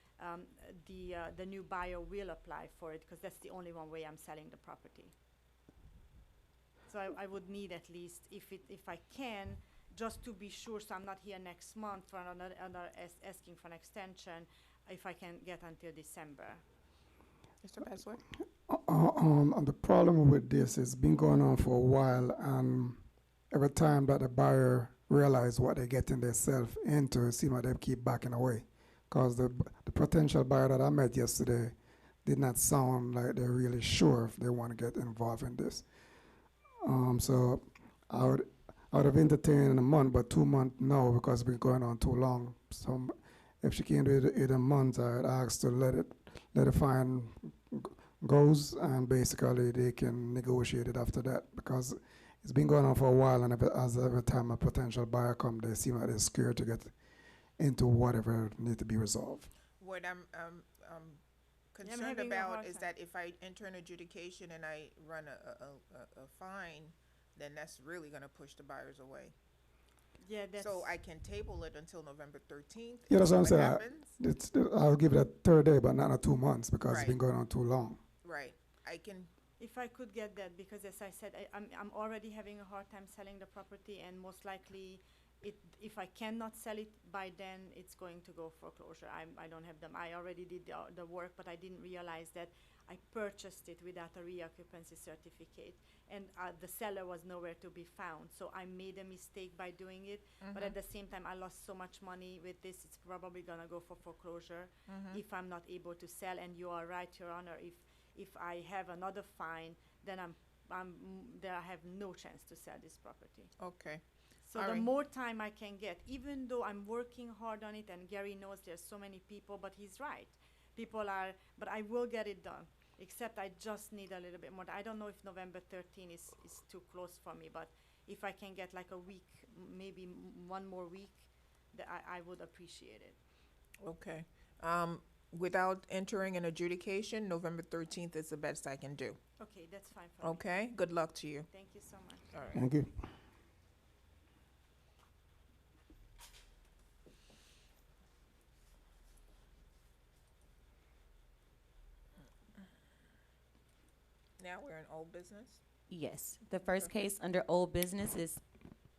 the new buyer will apply for it, because that's the only one way I'm selling the property. So I would need at least, if I can, just to be sure, so I'm not here next month for another asking for an extension, if I can get until December. Mr. Beswick? The problem with this has been going on for a while, and every time that the buyer realize what they're getting themselves into, it seems like they keep backing away. Because the potential buyer that I met yesterday did not sound like they're really sure if they want to get involved in this. So I would have entertained in a month, but 2 months no, because it's been going on too long. So if she can't do it in a month, I'd ask to let it fine goes, and basically they can negotiate it after that, because it's been going on for a while, and every time a potential buyer comes, they seem like they're scared to get into whatever needs to be resolved. What I'm concerned about is that if I enter an adjudication and I run a fine, then that's really gonna push the buyers away. Yeah, that's. So I can table it until November 13th. Yeah, that's what I'm saying. Happens. I'll give it a third day, but not 2 months because it's Right. been going on too long. Right. I can, If I could get that, because as I said, I'm already having a hard time selling the property, and most likely, if I cannot sell it by then, it's going to go foreclosure. I don't have them. I already did the work, but I didn't realize that I purchased it without a reoccupancy certificate, and the seller was nowhere to be found. So I made a mistake by doing it, but at the same time, I lost so much money with this. It's probably gonna go for foreclosure if I'm not able to sell. And you are right, Your Honor. If I have another fine, then then I have no chance to sell this property. okay. So All the right. more time I can get, even though I'm working hard on it, and Gary knows there's so many people, but he's right. But I will get it done, except I just need a little bit more. I don't know if November 13 is too close for me, but if I can get like a week, maybe one more week, I would appreciate it. Okay. Without entering an adjudication, November 13th is the best I can do. Okay, that's fine for me. Okay? Good luck to you. Thank you so much. All right. Thank you. Now we're in old business. Yes, the first case under old business is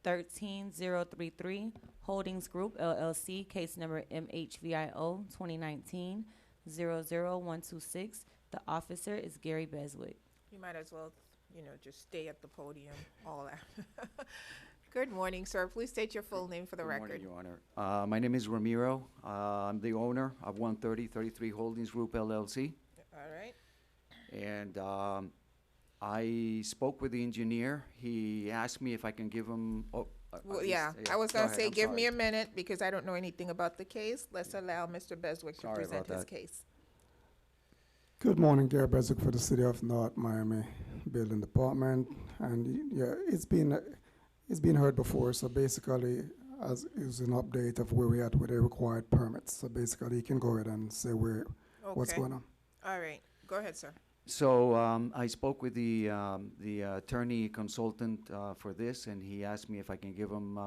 13033 Holdings Group LLC, case number MHVIO 2019-00126. The officer is Gary Beswick. You might as well, just stay at the podium, all that. Good morning, sir. Please state your full name for the Good record. morning, Your Honor. My name is Ramiro. I'm the owner of 13033 Holdings Group LLC. All right. And I spoke with the engineer. He asked me if I can give him. Well, yeah, I was go gonna ahead, say, I'm give me a sorry. minute, because I don't know anything about the case. Let's allow Mr. Beswick to Sorry present about his that. case. Good morning, Gary Beswick for the City of North Miami Building Department. And yeah, it's been heard before. So basically, as is an update of where we're at with the required permits. So basically, you can go ahead and say what's Okay. going on. All right, go ahead, sir. So I spoke with the attorney consultant for this, and he asked me if I can give him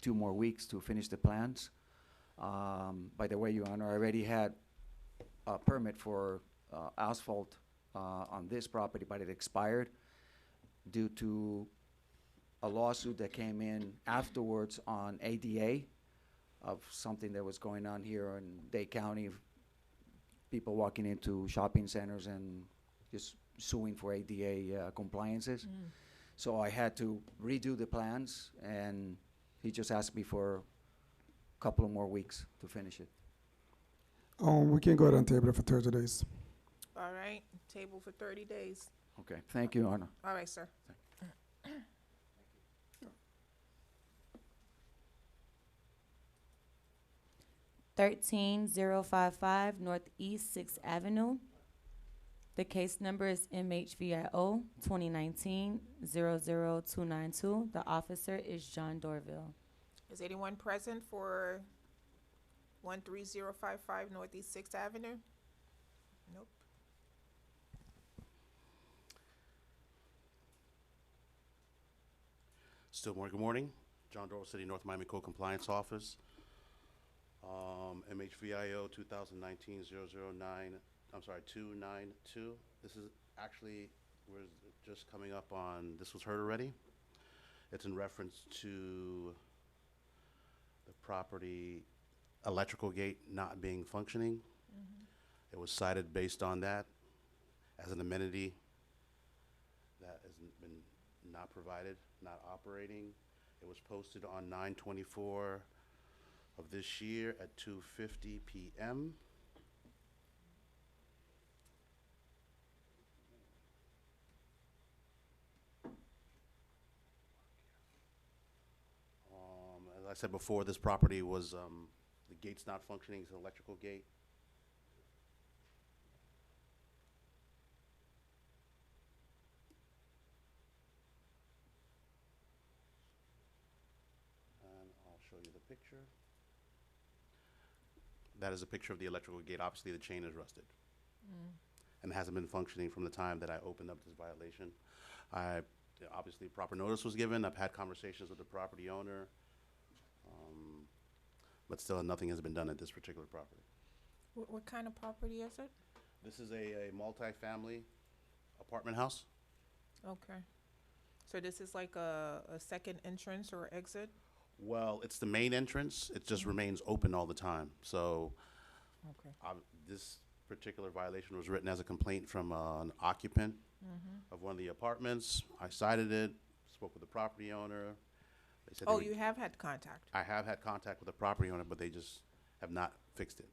2 more weeks to finish the plans. By the way, Your Honor, I already had a permit for asphalt on this property, but it expired due to a lawsuit that came in afterwards on ADA of something that was going on here in Dade County, people walking into shopping centers and just suing for ADA compliances. So I had to redo the plans, and he just asked me for a couple of more weeks to finish it. We can go ahead and table it for 30 days. All right, table for 30 days. Okay, thank you, Your Honor. All right, sir. 13055 Northeast 6th Avenue. The case number is MHVIO 2019-00292. The officer is John Dorville. Is anyone present for 13055 Northeast 6th Avenue? Nope. Still more, good morning. John Doral, City North Miami Code Compliance Office. MHVIO 292. This is actually, we're just coming up on, this was heard already. It's in reference to the property electrical gate not being functioning. It was cited based on that as an amenity that has been not provided, not operating. It was posted on 9/24 of this year at 2:50 p.m. As I said before, this property was, the gate's not functioning, it's an electrical gate. And I'll show you the picture. That is a picture of the electrical gate. Obviously, the chain is rusted and hasn't been functioning from the time that I opened up this violation. Obviously, proper notice was given. I've had conversations with the property owner. But still, nothing has been done at this particular property. What kind of property is it? This is a multi-family apartment house. Okay. So this is like a second entrance or exit? Well, it's the main entrance. It just remains open all the time. So Okay. this particular violation was written as a complaint from an occupant of one of the apartments. I cited it, spoke with the property owner. They said they Oh, would- you have had contact? I have had contact with the property owner, but they just have not fixed it.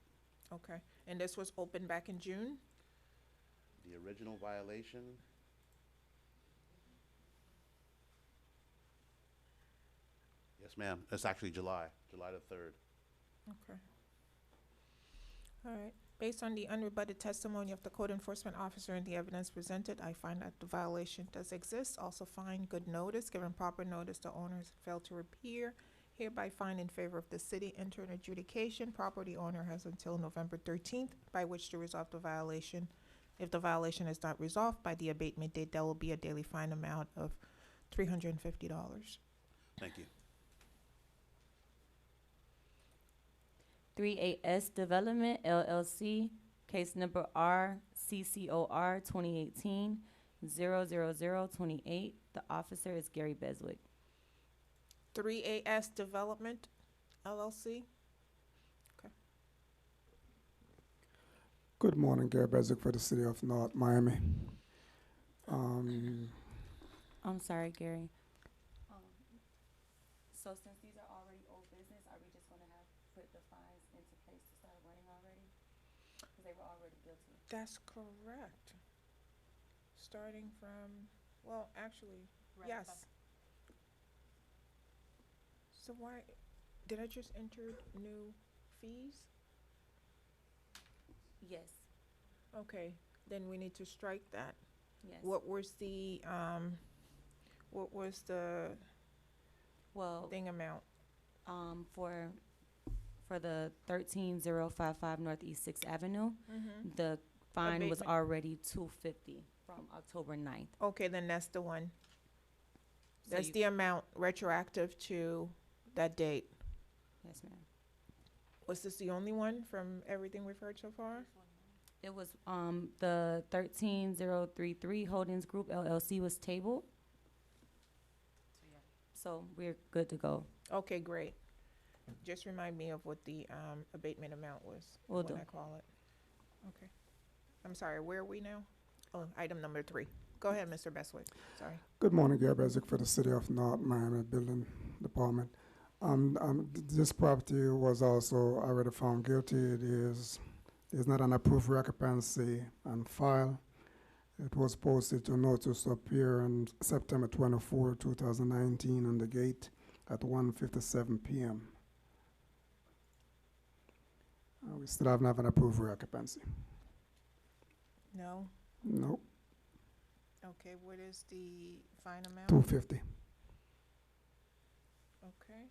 Okay. And this was opened back in June? The original violation. Yes, ma'am. It's actually July the 3rd. Okay. All right. Based on the unrebutted testimony of the code enforcement officer and the evidence presented, I find that the violation does exist. Also find good notice, given proper notice, the owner has failed to appear. Hereby find in favor of the city, enter an adjudication. Property owner has until November 13th by which to resolve the violation. If the violation is not resolved by the abatement date, there will be a daily fine amount of $350. Thank you. 3AS Development LLC, case number RCCOR 2018-00028. The officer is Gary Beswick. 3AS Development LLC. Good morning, Gary Beswick for the city of North Miami. I'm sorry, Gary. So since these are already old business, are we just gonna have put the fines into place to start running already? Because they were already guilty. That's correct. Starting from, well, actually, Right, yes. but- So why, did I just enter new fees? Yes, Okay, then we need to strike that. yes. What was the Well, thing amount? for the 13055 Northeast Sixth Avenue, the fine was Abatement. already $250 from October 9th. Okay, then that's the one. So That's you- the amount retroactive to that date. Yes, ma'am. Was this the only one from everything we've heard so far? It was, the 13033 Holdings Group LLC was tabled. So we're good to go. Okay, great. Just remind me of what the abatement amount was Will when do. I call it. Okay. I'm sorry, where are we now? Oh, item number 3. Go ahead, Mr. Bestwick. Sorry. Good morning, Gary Beswick for the city of North Miami Building Department. This property was also already found guilty. There's not an approved occupancy on file. It was posted to notice to appear on September 24, 2019 on the gate at 1:57 p.m. We still haven't have an approved occupancy. No? Nope, Okay, what is the fine amount? $250. Okay.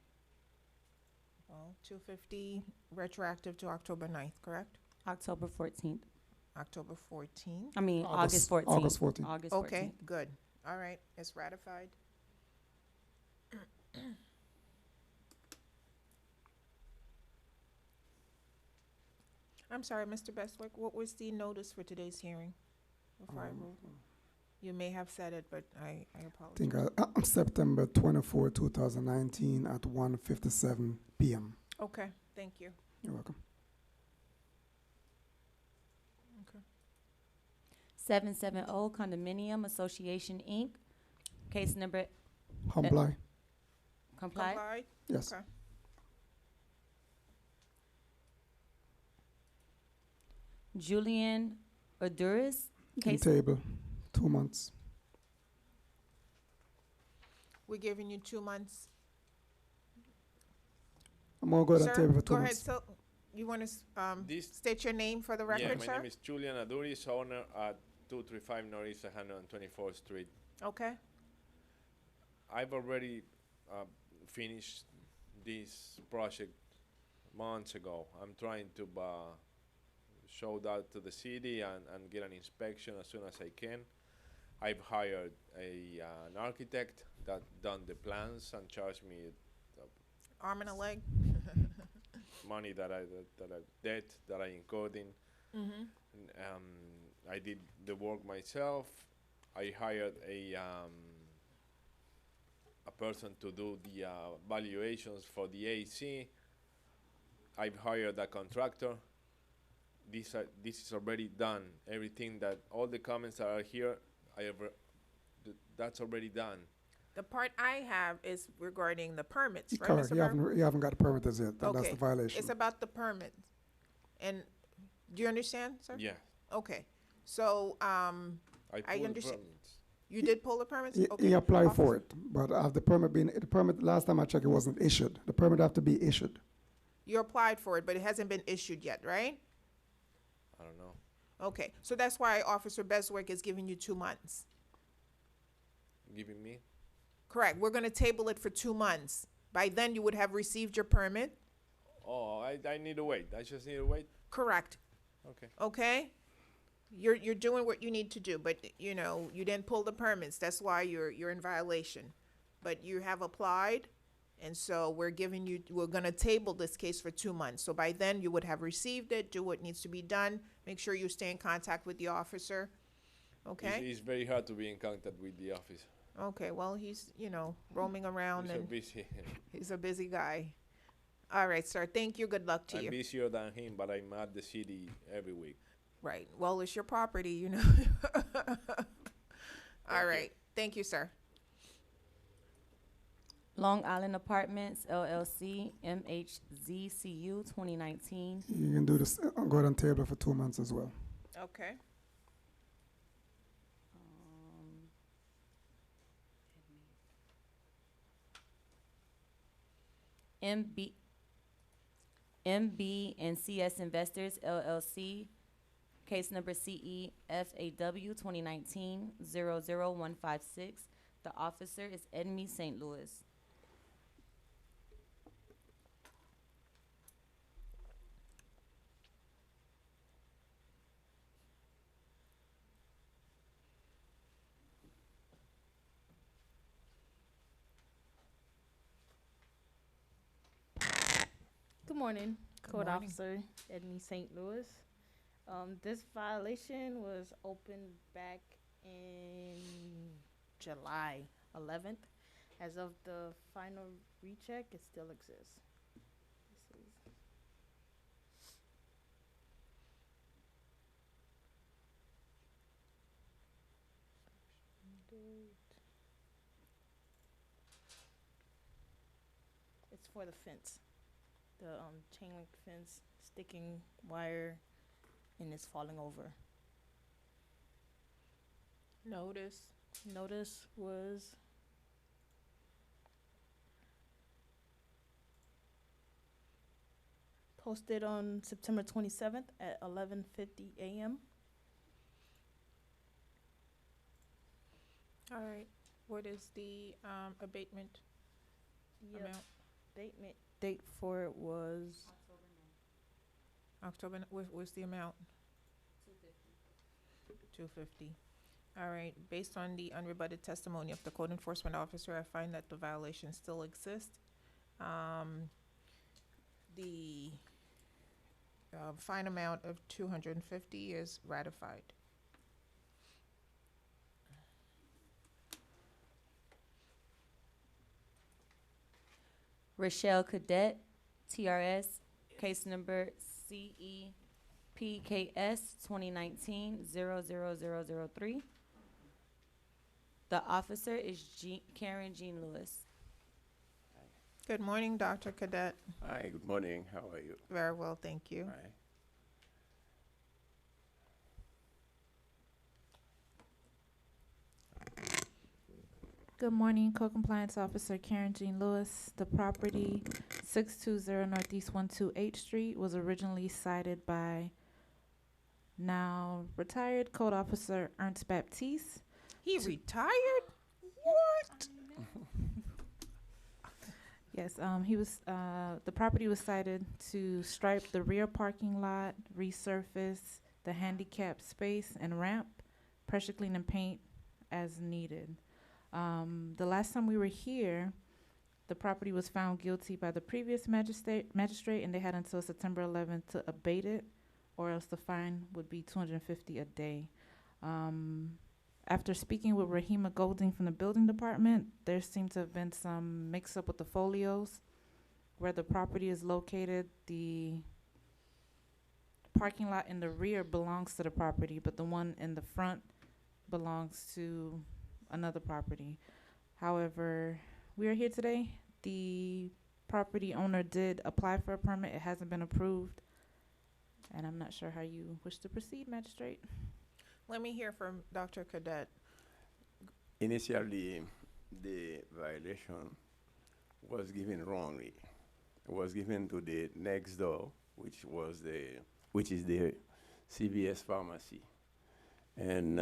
Well, $250 retroactive to October 9th, correct? October 14th. October 14th? I mean, August 14th. August 14th. August Okay, 14th. good. All right, it's ratified. I'm sorry, Mr. Bestwick, what was the notice for today's hearing? Before I move. You may have said it, but I I apologize. think September 24, 2019 at 1:57 p.m. Okay, thank you. You're welcome. Okay. 770 Condominium Association, Inc. Case number Comply. comply. Complied? Yes. Okay. Julian Oduris. In Case table, 2 months. We're giving you 2 months. I'm gonna go to Sir, table for 2 go ahead, months. so, you want to, This- state your name for the Yeah, record, my sir? name is Julian Aduris, owner at 235 Northeast 124th Street. Okay, I've already finished this project months ago. I'm trying to show that to the city and get an inspection as soon as I can. I've hired an architect that done the plans and charged me arm and a leg? money that I debt that I incurred in. Mm-hmm. I did the work myself. I hired a person to do the valuations for the AC. I've hired a contractor. This is already done. Everything that all the comments that are here, that's already done. The part I have is regarding the permits, right, Correct. Mr. You haven't got the permit as yet. That's Okay. the violation. It's about the permit. And do you understand, sir? Yeah. Okay. So, I I pulled understand. permits. You did pull the permits? He Okay. applied for it, but the permit, last time I checked, it wasn't issued. The permit have to be issued. You applied for it, but it hasn't been issued yet, right? I don't know. Okay. So that's why Officer Beswick is giving you 2 months. Giving me? Correct. We're going to table it for 2 months. By then, you would have received your permit. Oh, I need to wait. I just need to wait. Correct. Okay. Okay? You're doing what you need to do, but you know, you didn't pull the permits. That's why you're in violation. But you have applied, and so we're gonna table this case for 2 months. So by then you would have received it, do what needs to be done, make sure you stay in contact with the officer. Okay? It's very hard to be in contact with the office. Okay, well, he's, roaming around He's so and busy. he's a busy guy. All right, sir. Thank you. Good luck to I'm you. busier than him, but I'm at the city every week. Right. Well, it's your property, All right. Thank you, sir. Long Island Apartments LLC, MHZCU 2019. You can do this, go ahead and table it for 2 months as well. Okay. MB and CS Investors LLC, case number CEFAW 2019-00156. The officer is Edme St. Louis. Good morning, Good Code morning. Officer Edme St. Louis. This violation was opened back in July 11th. As of the final recheck, it still exists. This is it's for the fence. The chain link fence, sticking wire, and it's falling over. Notice. Notice was posted on September 27th at 11:50 a.m. All right. What is the abatement amount? Abatement date for it was October. What's the amount? $250. All right. Based on the unrebutted testimony of the code enforcement officer, I find that the violation still exists. The fine amount of $250 is ratified. Rochelle Cadet, TRS, case number CEPKS 2019-00003. The officer is Karen Jean Lewis. Good morning, Dr. Cadet. Hi, good morning. How are you? Very well, thank you. Hi. Good morning, Co-Compliance Officer Karen Jean Lewis. The property 620 Northeast 128 Street was originally cited by now retired Code Officer Ernst Baptiste. He retired? What? Yes, he was, the property was cited to stripe the rear parking lot, resurface the handicap space and ramp, pressure clean and paint as needed. The last time we were here, the The property was found guilty by the previous magistrate, and they had until September 11th to abate it, or else the fine would be $250 a day. After speaking with Rahima Golding from the building department, there seemed to have been some mix-up with the folios. Where the property is located, the parking lot in the rear belongs to the property, but the one in the front belongs to another property. However, we are here today. The property owner did apply for a permit. It hasn't been approved. And I'm not sure how you wish to proceed, Magistrate. Let me hear from Dr. Cadet. Initially, the violation was given wrongly. It was given to the next door, which is the CVS pharmacy. And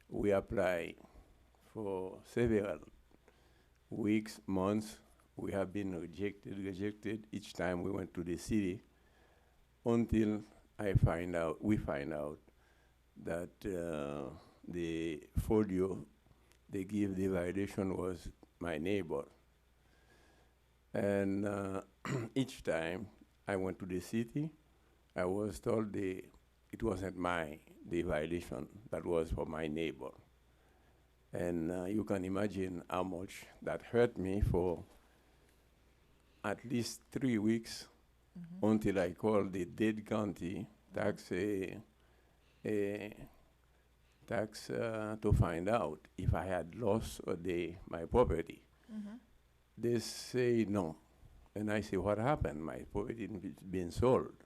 we applied for several weeks, months. We have been rejected each time we went to the city, until we find out that the folio they give the violation was my neighbor. And each time I went to the city, I was told it wasn't the violation, that was for my neighbor. And you can imagine how much that hurt me for at least 3 weeks, until I called the Dade County tax to find out if I had lost my property. They say no. And I say, what happened? My property been sold.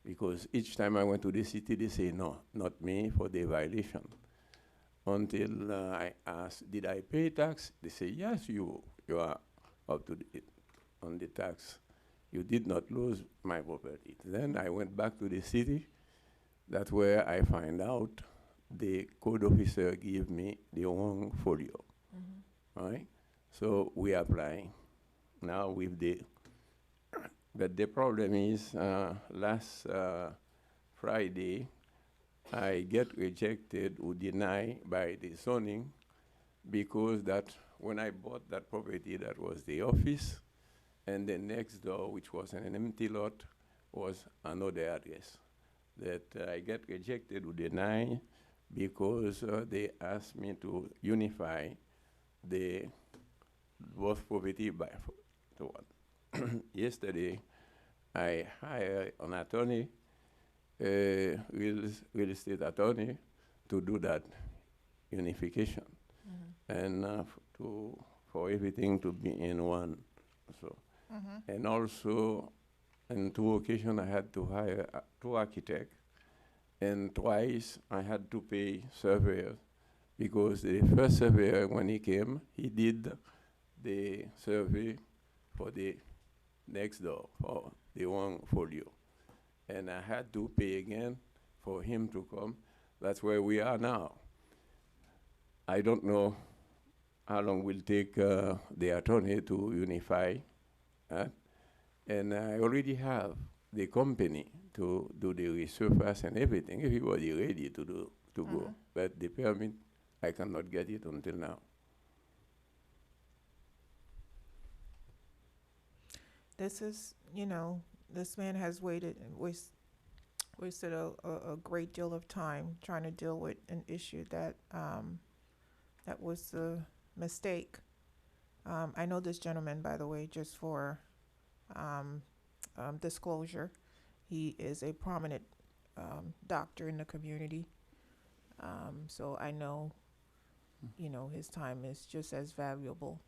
Because each time I went to the city, they say, no, not me for the violation. Until I asked, did I pay tax? They say, yes, you are up to on the tax. You did not lose my property. Then I went back to the city. That's where I find out the code officer gave me the wrong folio. Right? So we apply now with but the problem is last Friday, I get rejected or denied by the zoning, because that when I bought that property, that was the office, and the next door, which was an empty lot, was another address. That I get rejected or denied because they asked me to unify the both property by to one. Yesterday, I hired an attorney, real estate attorney, to do that unification, and for everything to be in one. So, and also, on 2 occasions, I had to hire 2 architects, and twice I had to pay surveyors, because the first surveyor, when he came, he did the survey for the next door, for the one folio. And I had to pay again for him to come. That's where we are now. I don't know how long will take the attorney to unify. And I already have the company to do the resurface and everything, everybody ready to go. But the permit, I cannot get it until now. This is, this man has waited and wasted a great deal of time trying to deal with an issue that was a mistake. I know this gentleman, by the way, just for disclosure. He is a prominent doctor in the community. So I know, his time is just as valuable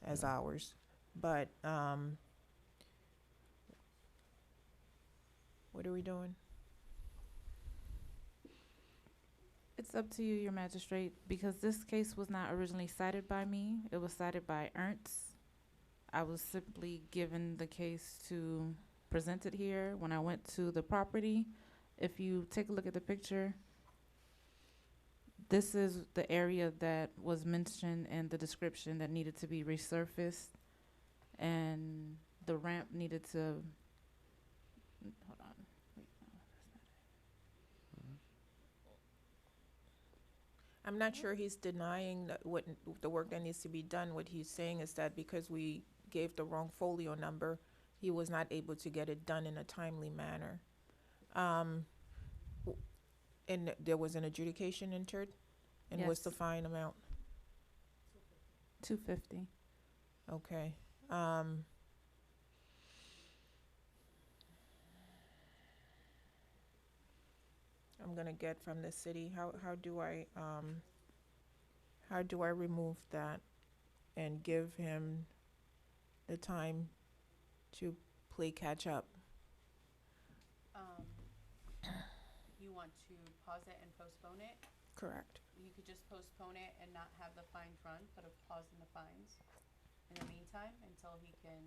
as ours. But what are we doing? It's up to you, Your Magistrate, because this case was not originally cited by me. It was cited by Ernst. I was simply given the case to present it here. When I went to the property, if you take a look at the picture, this is the area that was mentioned in the description that needed to be resurfaced, and the ramp needed to, hold on. I'm not sure he's denying that what, the work that needs to be done. What he's saying is that because we gave the wrong folio number, he was not able to get it done in a timely manner. And there was an adjudication entered? And what's the Yes. fine amount? 250. Okay. I'm gonna get from the city, how do I remove that and give him the time to play catch up? You want to pause it and postpone it? Correct. You could just postpone it and not have the fine run, put a pause in the fines in the meantime until he can,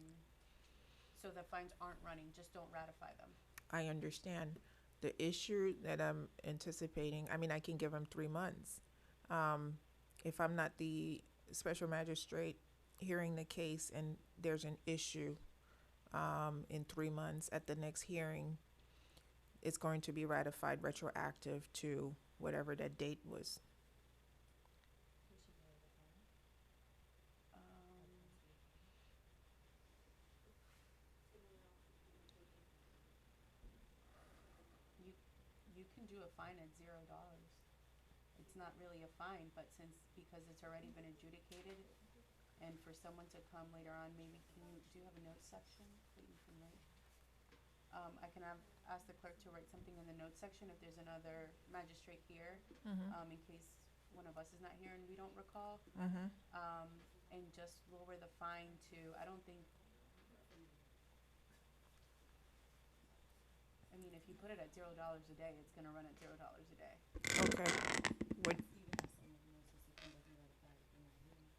so the fines aren't running, just don't ratify them. I understand. The issue that I'm anticipating, I mean, I can give him 3 months. If I'm not the special magistrate hearing the case and there's an issue in 3 months at the next hearing, it's going to be ratified retroactive to whatever that date was. You can do a fine at $0. It's not really a fine, but because it's already been adjudicated, and for someone to come later on, maybe do you have a notes section that you can write? I can ask the clerk to write something in the notes section if there's another magistrate here, in case one of us is not here and we don't recall. And just lower the fine to, I don't think, I mean, if you put it at $0 a day, it's gonna run at $0 a day. Okay. What?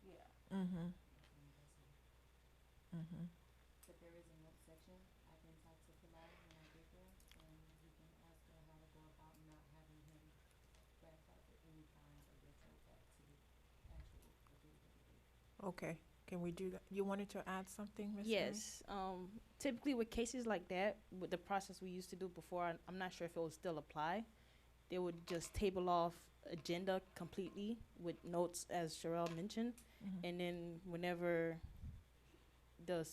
Yeah. But there is a note section. I can talk to Kamau when I get there, and we can ask her how to go about not having him ratify for any fines or retro back to the actual adjudicated date. Okay. Can we do that? You wanted to add something, Ms. Mary? Yes. Typically with cases like that, with the process we used to do before, I'm not sure if it would still apply. They would just table off agenda completely with notes, as Sherelle mentioned, and then whenever the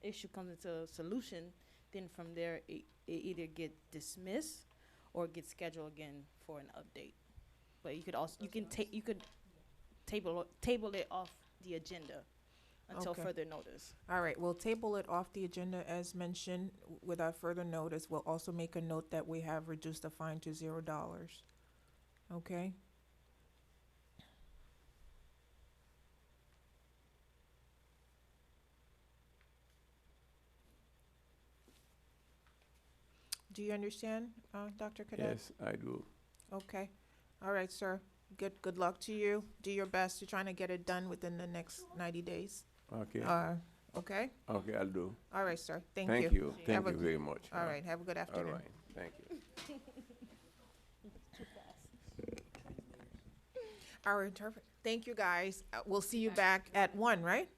issue comes into a solution, then from there it either get dismissed or get scheduled again for an update. But you could also table it off the agenda until Okay. further notice. All right, we'll table it off the agenda as mentioned without further notice. We'll also make a note that we have reduced the fine to $0. Okay? Do you understand, Dr. Cadet? Yes, I do. Okay. All right, sir. Good luck to you. Do your best. You're trying to get it done within the next 90 days. Okay. Okay? Okay, I'll do. All right, sir. Thank you. Thank you. Have Thank a- you very much. All right, have a good All afternoon. right, thank you. Our interpret, thank you, guys. We'll see you back at 1, right?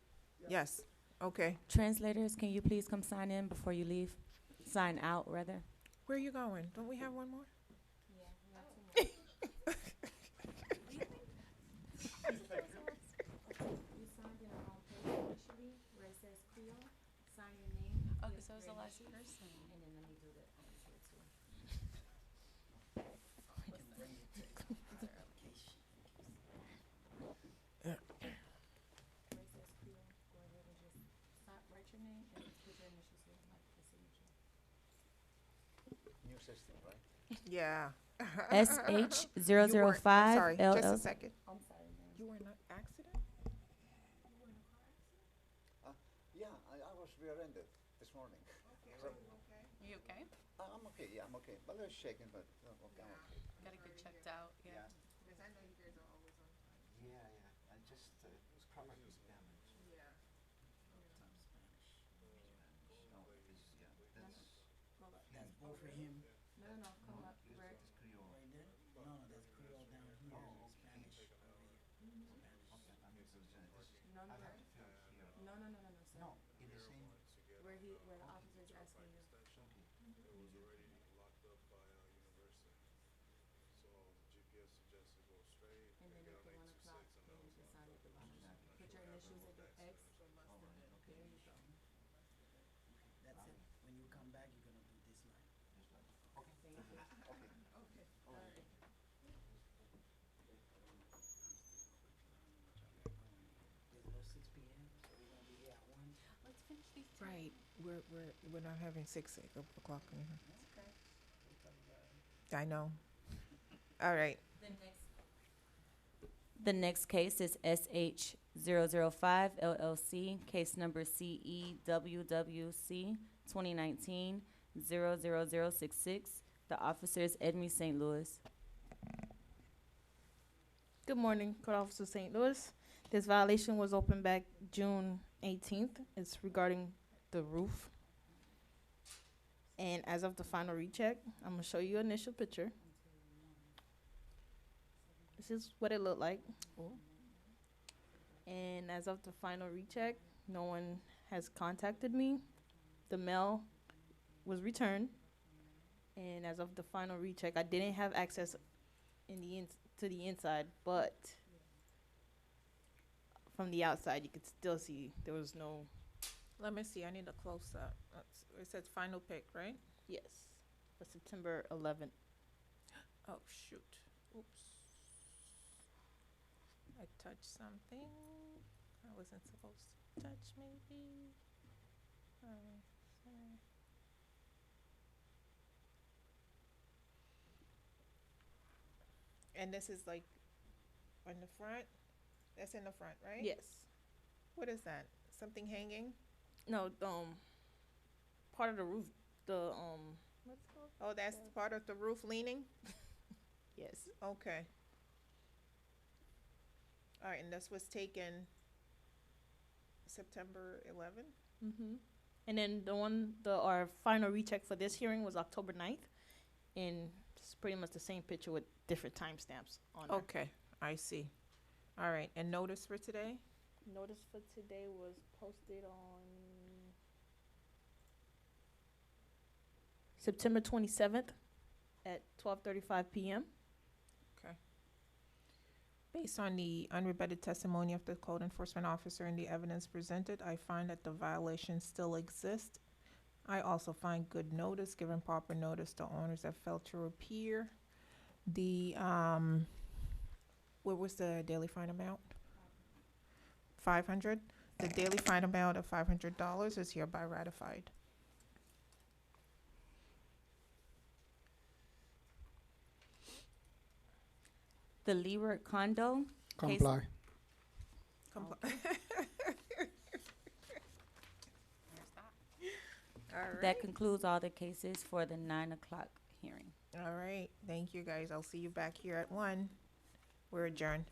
Yes. Okay. Translators, can you please come sign in before you leave? Sign out, rather. Where are you going? Don't we have one more? Yeah, we have 2 more. You signed in on page initially where it says Creole. Sign your name. Okay, so it's the last person. And then let me do that on here too. Where it says Creole, go ahead and just write your name and put your initials here, like the signature. New system, right? Yeah. SH You weren't- 005 Sorry, just a LL. second. I'm sorry, ma'am. You were in an accident? Yeah, I was rear-ended this morning. So, You okay? I'm okay, yeah, I'm okay. A little shaken, but okay, I'm okay. Gotta get checked out, yeah. Because I know you guys are always on time. Yeah, yeah, I just, it was cardiac damage. Yeah. No, it's, yeah, that's. Go up. That's both for him. No, come up, Rick. It's Creole. Right there? No, that's Creole down here. Oh, Spanish okay. over here. Okay, I mean, so it's, No, I no, have to fill here. No, sir. No, in the same. Where the officer's asking you. Okay. That's it. When you come back, you're gonna do this line. There's no 6 p.m., so we're gonna be here at 1. Let's finish these two. Right, we're not having 6 o'clock in here. I know. All right, The next case is SH 005 LLC, case number CEWWC 2019-00066. The officer is Edme St. Louis. Good morning, Code Officer St. Louis. This violation was opened back June 18th. It's regarding the roof. And as of the final recheck, I'm gonna show you initial picture. This is what it looked like. And as of the final recheck, no one has contacted me. The mail was returned. And as of the final recheck, I didn't have access in the to the inside, but from the outside, you could still see there was no. let me see, I need a close-up. It says final pick, right? Yes, for September 11th. Oh, shoot, oops. I touched something I wasn't supposed to touch, maybe. Alright, sorry. And this is like on the front? That's in the front, right? Yes. What is that? Something hanging? No, part of the roof. The what's it called? Oh, that's part of the roof leaning? Yes. Okay. All right, and this was taken September 11th? Mm-hmm. And then our final recheck for this hearing was October 9th, and it's pretty much the same picture with different timestamps on there. Okay, I see. All right, and notice for today? Notice for today was posted on September 27th at 12:35 p.m. Okay. Based on the unrebutted testimony of the code enforcement officer and the evidence presented, I find that the violation still exists. I also find good notice, given proper notice to owners that failed to appear. The, what was the daily fine amount? 500? The daily fine amount of $500 is hereby ratified. The Leeward condo. Comply. All right. That concludes all the cases for the 9 o'clock hearing. All right. Thank you, guys. I'll see you back here at 1. We're adjourned.